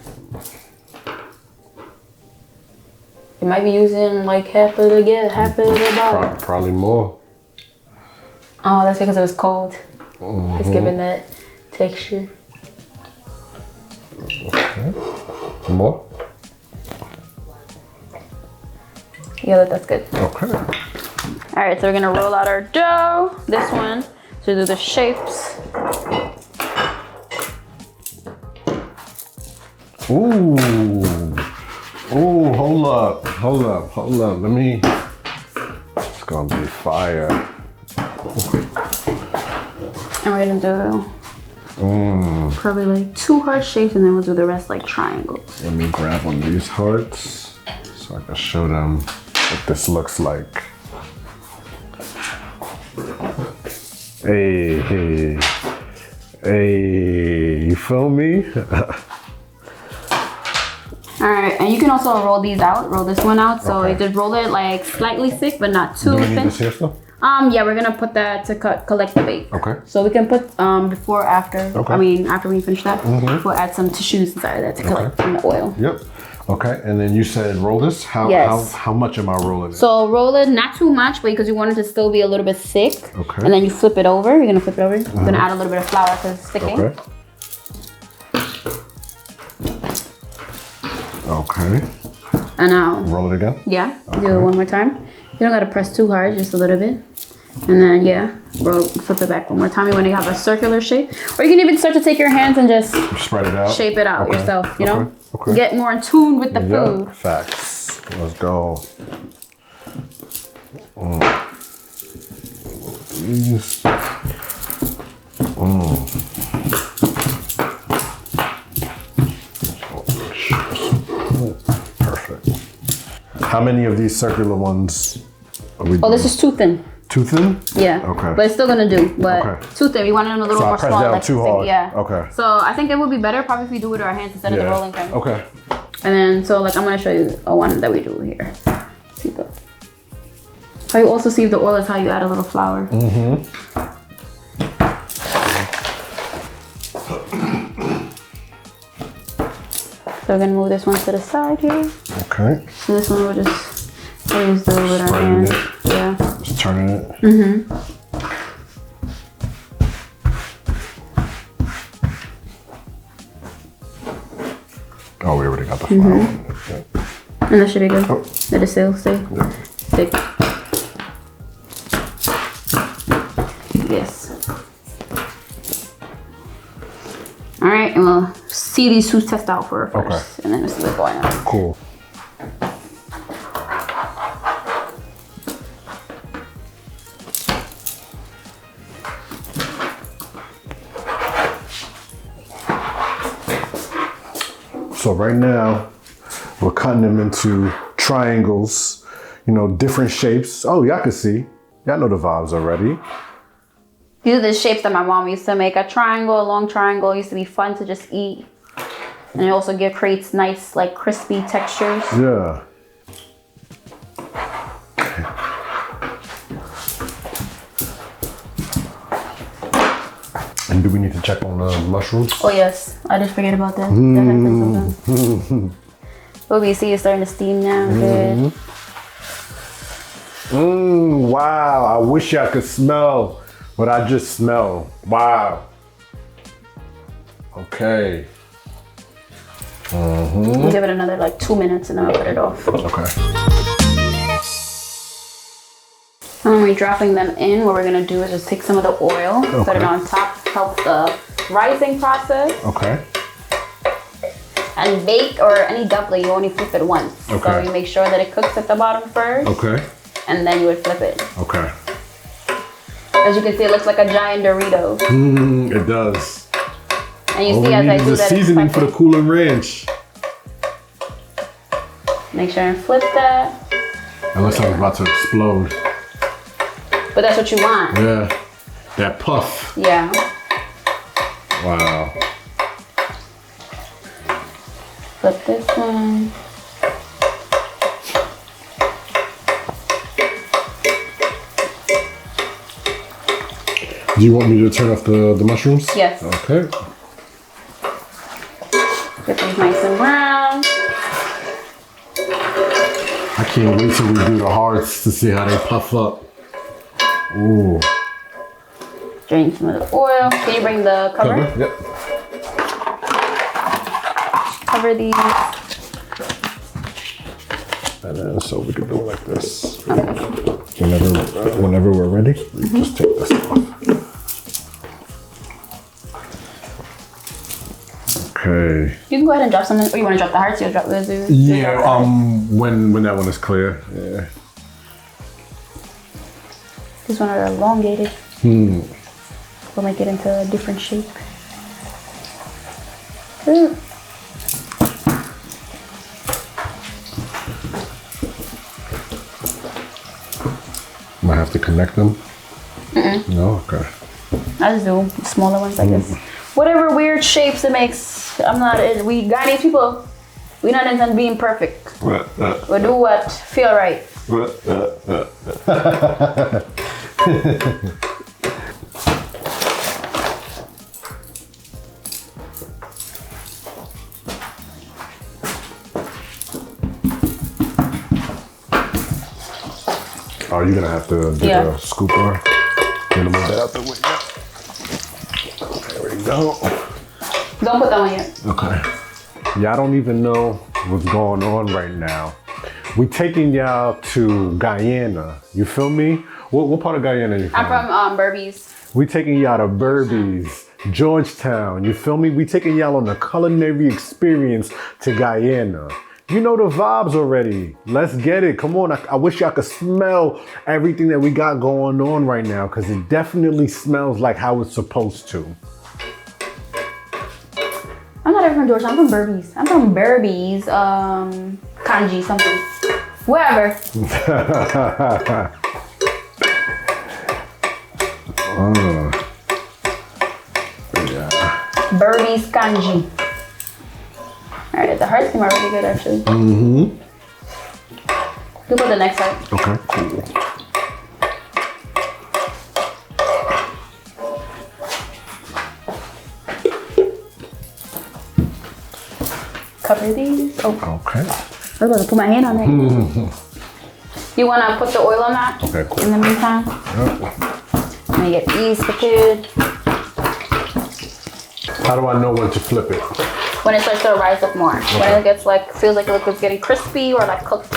You might be using like half of the bottle.
Probably more.
Oh, that's because it was cold. It's giving that texture.
Okay. More?
Yeah, that's good.
Okay.
All right, so we're gonna roll out our dough. This one, to do the shapes.
Ooh. Ooh, hold up. Let me, it's gonna be fire.
And we're gonna do probably like 2 heart shapes, and then we'll do the rest like triangles.
Let me grab one of these hearts so I can show them what this looks like. Hey, you feel me?
All right, and you can also roll these out, roll this one out. So you just roll it like slightly thick, but not too
Do we need
thin.
this here still?
Yeah, we're gonna put that to collect the bake.
Okay.
So we can put before, after.
Okay.
I mean, after we finish that, we'll add some tissues inside of that to collect from the oil.
Yep. Okay, and then you said roll this? How much am I rolling it?
So roll it, not too much, but because you want it to still be a little bit thick.
Okay.
And then you flip it over. You're gonna flip it over. You're gonna add a little bit of flour because it's sticking.
Okay. Okay.
And now
Roll it again?
yeah, do it one more time. You don't gotta press too hard, just a little bit. And then flip it back one more time. You want to have a circular shape, or you can even start to take your hands and just
spread it out,
shape it out yourself. You know,
Okay.
get more in tune with the food.
Facts. Let's go. These. Perfect. How many of these circular ones are we doing?
Oh, this is too thin.
Too thin?
Yeah.
Okay.
But it's still gonna do. But too thin. We want it a little
So I
more
press
small.
down
like
too hard.
Yeah.
Okay.
So I think it would be better probably if we do it with our hands instead of the rolling pin.
Okay.
And then so like I'm gonna show you a one that we do here. See the. How you also see the oil is how you add a little flour. So we're gonna move this one to the side here.
Okay.
So this one we'll just use the with our hands. Yeah.
Just turning it. Oh, we already got the flour. Okay.
And that should be good. Let it still stay thick. Yes. All right, and we'll see these two test out for first, and then we'll see what's going on.
Cool. So right now, we're cutting them into triangles, you know, different shapes. Oh, y'all can see. Y'all know the vibes already.
These are the shapes that my mom used to make. A triangle, a long triangle, used to be fun to just eat. And it also creates nice, like crispy textures.
Yeah. And do we need to check on the mushrooms?
Oh yes, I just forget about that. But we see it's starting to steam now. Good.
Wow, I wish I could smell what I just smell. Wow. Okay.
We'll give it another like 2 minutes and then I'll cut it off.
Okay.
And we're dropping them in. What we're gonna do is just take some of the oil, put it on top, help the rising process.
Okay.
And bake or any dumpling, you only flip it once.
Okay.
So you make sure that it cooks at the bottom first.
Okay.
And then you would flip it.
Okay.
As you can see, it looks like a giant Dorito.
It does.
And you see as I do that,
seasoning for the Cooler Ranch.
Make sure and flip that.
It looks like it's about to explode.
But that's what you want.
Yeah. That puff.
Yeah.
Wow.
Flip this one.
Do you want me to turn off the mushrooms?
Yes.
Okay.
Get these nice and brown.
I can't wait till we do the hearts to see how they puff up. Ooh.
Drain some of the oil. Can you bring the cover?
Yep.
Cover these.
And then so we can do it like this.
Okay.
Whenever we're ready, we just take this off. Okay.
You can go ahead and drop something. Or you want to drop the hearts? You'll drop those.
Yeah. When that one is clear. Yeah.
These ones are elongated. We'll make it into a different shape. Ooh.
Might have to connect them. No. Okay.
I just do smaller ones, I guess. Whatever weird shapes it makes. I'm not. We Guyanese people. We not intend being perfect. We do what feel right.
Oh, you're gonna have to get a scooper. Gonna move that out the way. There we go.
Don't put that one yet.
Okay. Y'all don't even know what's going on right now. We taking y'all to Guyana. You feel me? What part of Guyana are you from?
I'm from Berbice.
We taking y'all to Berbice, Georgetown. You feel me? We taking y'all on a culinary experience to Guyana. You know the vibes already. Let's get it. Come on. I wish y'all could smell everything that we got going on right now, because it definitely smells like how it's supposed to.
I'm not even from Georgetown. I'm from Berbice. I'm from Berbice. Kanji something. Wherever.
Yeah.
Berbice Kanji. All right, the hearts came out really good actually.
Mm-hmm.
You put the next side.
Okay, cool.
Cover these. Oh.
Okay.
I was about to put my hand on it. You want to put the oil on that?
Okay, cool.
In the meantime?
Yep.
Let me get these prepared.
How do I know when to flip it?
When it starts to rise up more.
Okay.
When it gets like, feels like it's getting crispy or like cooked.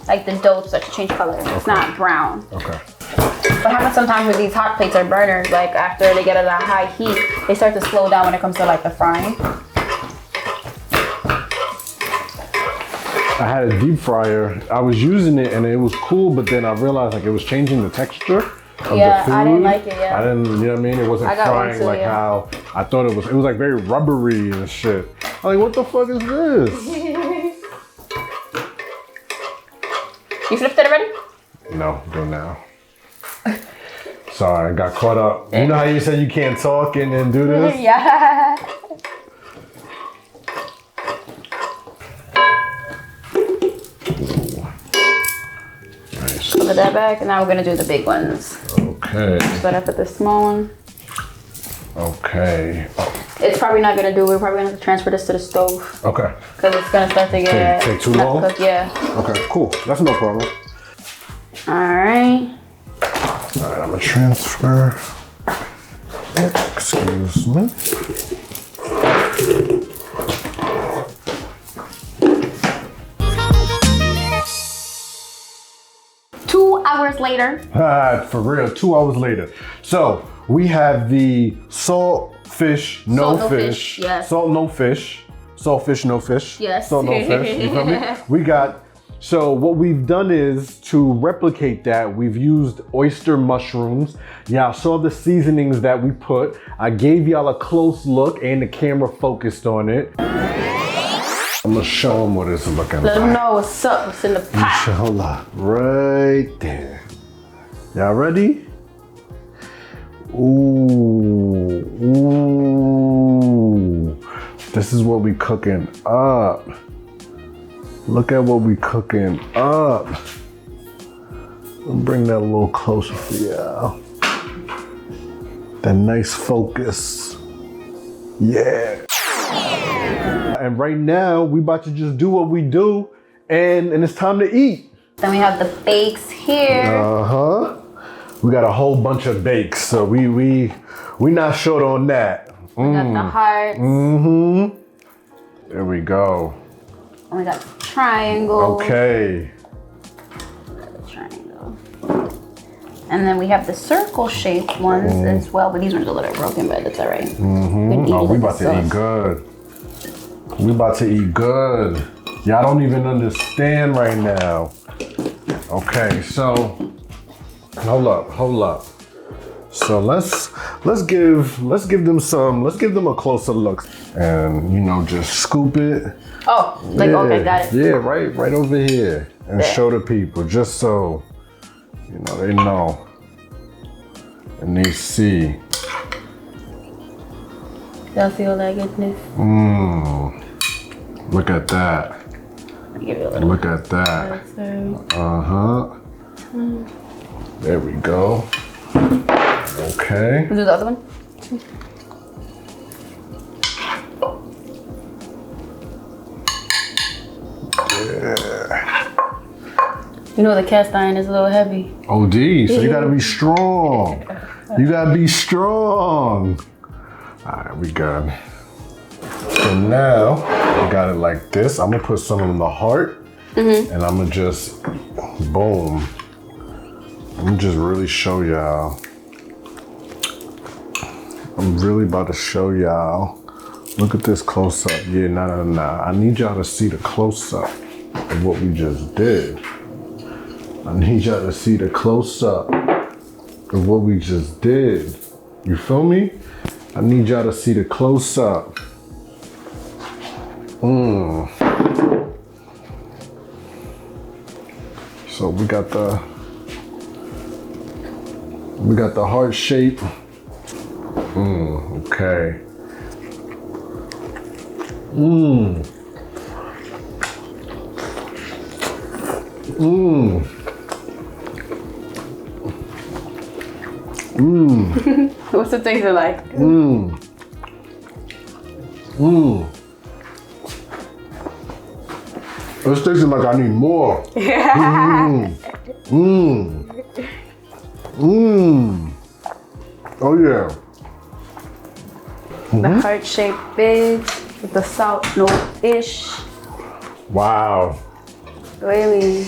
Like the dough starts to change color. It's not brown.
Okay.
What happens sometimes with these hot plates or burners, like after they get at a high heat, they start to slow down when it comes to like the frying.
I had a deep fryer. I was using it and it was cool, but then I realized like it was changing the texture of the food.
I didn't like it,
I didn't, you know what I mean? It wasn't frying like how I thought it was. It was like very rubbery and shit. I'm like, what the fuck is this?
You flipped it already?
No, go now. Sorry, I got caught up. You know how you said you can't talk and then do this?
Yeah.
Nice.
Put that back, and now we're gonna do the big ones.
Okay.
But I put the small one.
Okay.
It's probably not gonna do. We're probably gonna have to transfer this to the stove.
Okay.
Because it's gonna start to get
Take too long?
cooked, yeah.
Okay, cool. That's no problem.
All right.
All right, I'm gonna transfer. Excuse me.
2 hours later.
For real, 2 hours later. So we have the salt fish, no fish.
Yes.
Salt, no fish. Salt fish, no fish.
Yes.
Salt, no fish. You feel me? We got. So what we've done is to replicate that, we've used oyster mushrooms. Y'all saw the seasonings that we put. I gave y'all a close look and the camera focused on it. I'm gonna show them what it's looking
Let
like.
them know what's up, what's in the pot.
Inshallah, right there. Y'all ready? Ooh, ooh. This is what we cooking up. Look at what we cooking up. I'll bring that a little closer for y'all. That nice focus. Yeah. And right now, we about to just do what we do, and it's time to eat.
Then we have the bakes here.
Uh-huh. We got a whole bunch of bakes, so we not short on that.
We got the hearts.
Mm-hmm. There we go.
And we got triangles.
Okay.
Triangle. And then we have the circle-shaped ones as well, but these ones are a little broken, but it's all right.
Mm-hmm. Oh, we about to eat good. We about to eat good. Y'all don't even understand right now. Okay, so hold up. So let's give them a closer look, and you know, just scoop it.
Oh, like, okay, got it.
Yeah, right over here, and show the people, just so you know they know and they see.
Y'all see all that goodness?
Look at that. Look at that. Uh-huh. There we go. Okay.
We'll do the other one.
Yeah.
You know the cast iron is a little heavy.
OD, so you gotta be strong. You gotta be strong. All right, we good. So now, we got it like this. I'm gonna put some in the heart, and I'm gonna just, boom. I'm gonna just really show y'all. I'm really about to show y'all. Look at this close up. Yeah, nah. I need y'all to see the close up of what we just did. I need y'all to see the close up of what we just did. You feel me? I need y'all to see the close up. So we got the heart shape. Okay.
What's the taste like?
It's tasting like I need more. Oh yeah.
The heart-shaped bits with the salt, no fish.
Wow.
Really?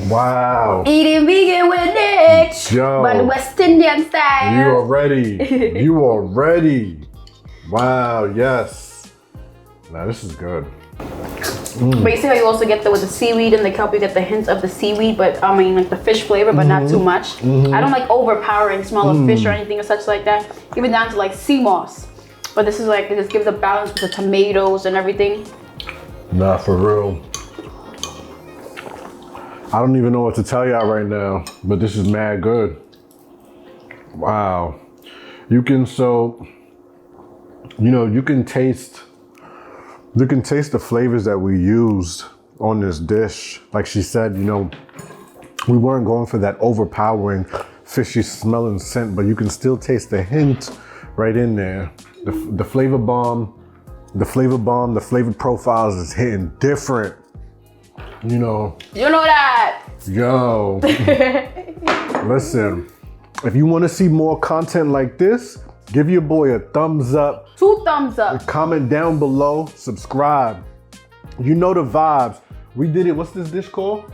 Wow.
Eating vegan with Nick,
Yo.
but West Indian style.
You are ready. You are ready. Wow, yes. Now this is good.
But you see how you also get with the seaweed, and they help you get the hints of the seaweed, but I mean like the fish flavor, but not too much. I don't like overpowering smell of fish or anything or such like that. Even down to like sea moss. But this is like, it just gives a balance with the tomatoes and everything.
Nah, for real. I don't even know what to tell y'all right now, but this is mad good. Wow. You can taste the flavors that we used on this dish. Like she said, you know, we weren't going for that overpowering fishy smelling scent, but you can still taste the hint right in there. The flavor bomb, the flavor profiles is hitting different. You know that. Yo. Listen, if you want to see more content like this, give your boy a thumbs up.
2 thumbs up.
Comment down below, subscribe. You know the vibes. We did it. What's this dish called?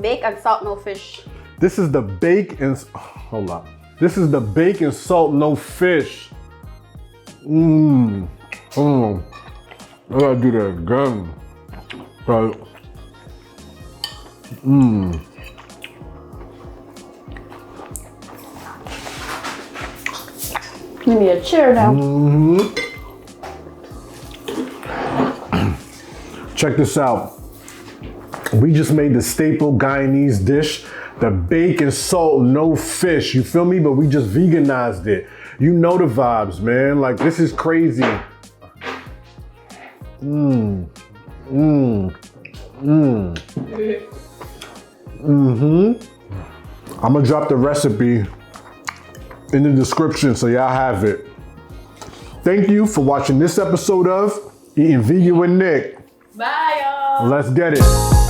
Bake and salt no fish.
This is the bake and hold up. This is the bake and salt no fish. I gotta do that again. But
Give me a chair now.
Check this out. We just made the staple Guyanese dish, the bake and salt no fish. You feel me? But we just veganized it. You know the vibes, man. Like, this is crazy. I'm gonna drop the recipe in the description so y'all have it. Thank you for watching this episode of Eating Vegan with Nick.
Bye, y'all.
Let's get it.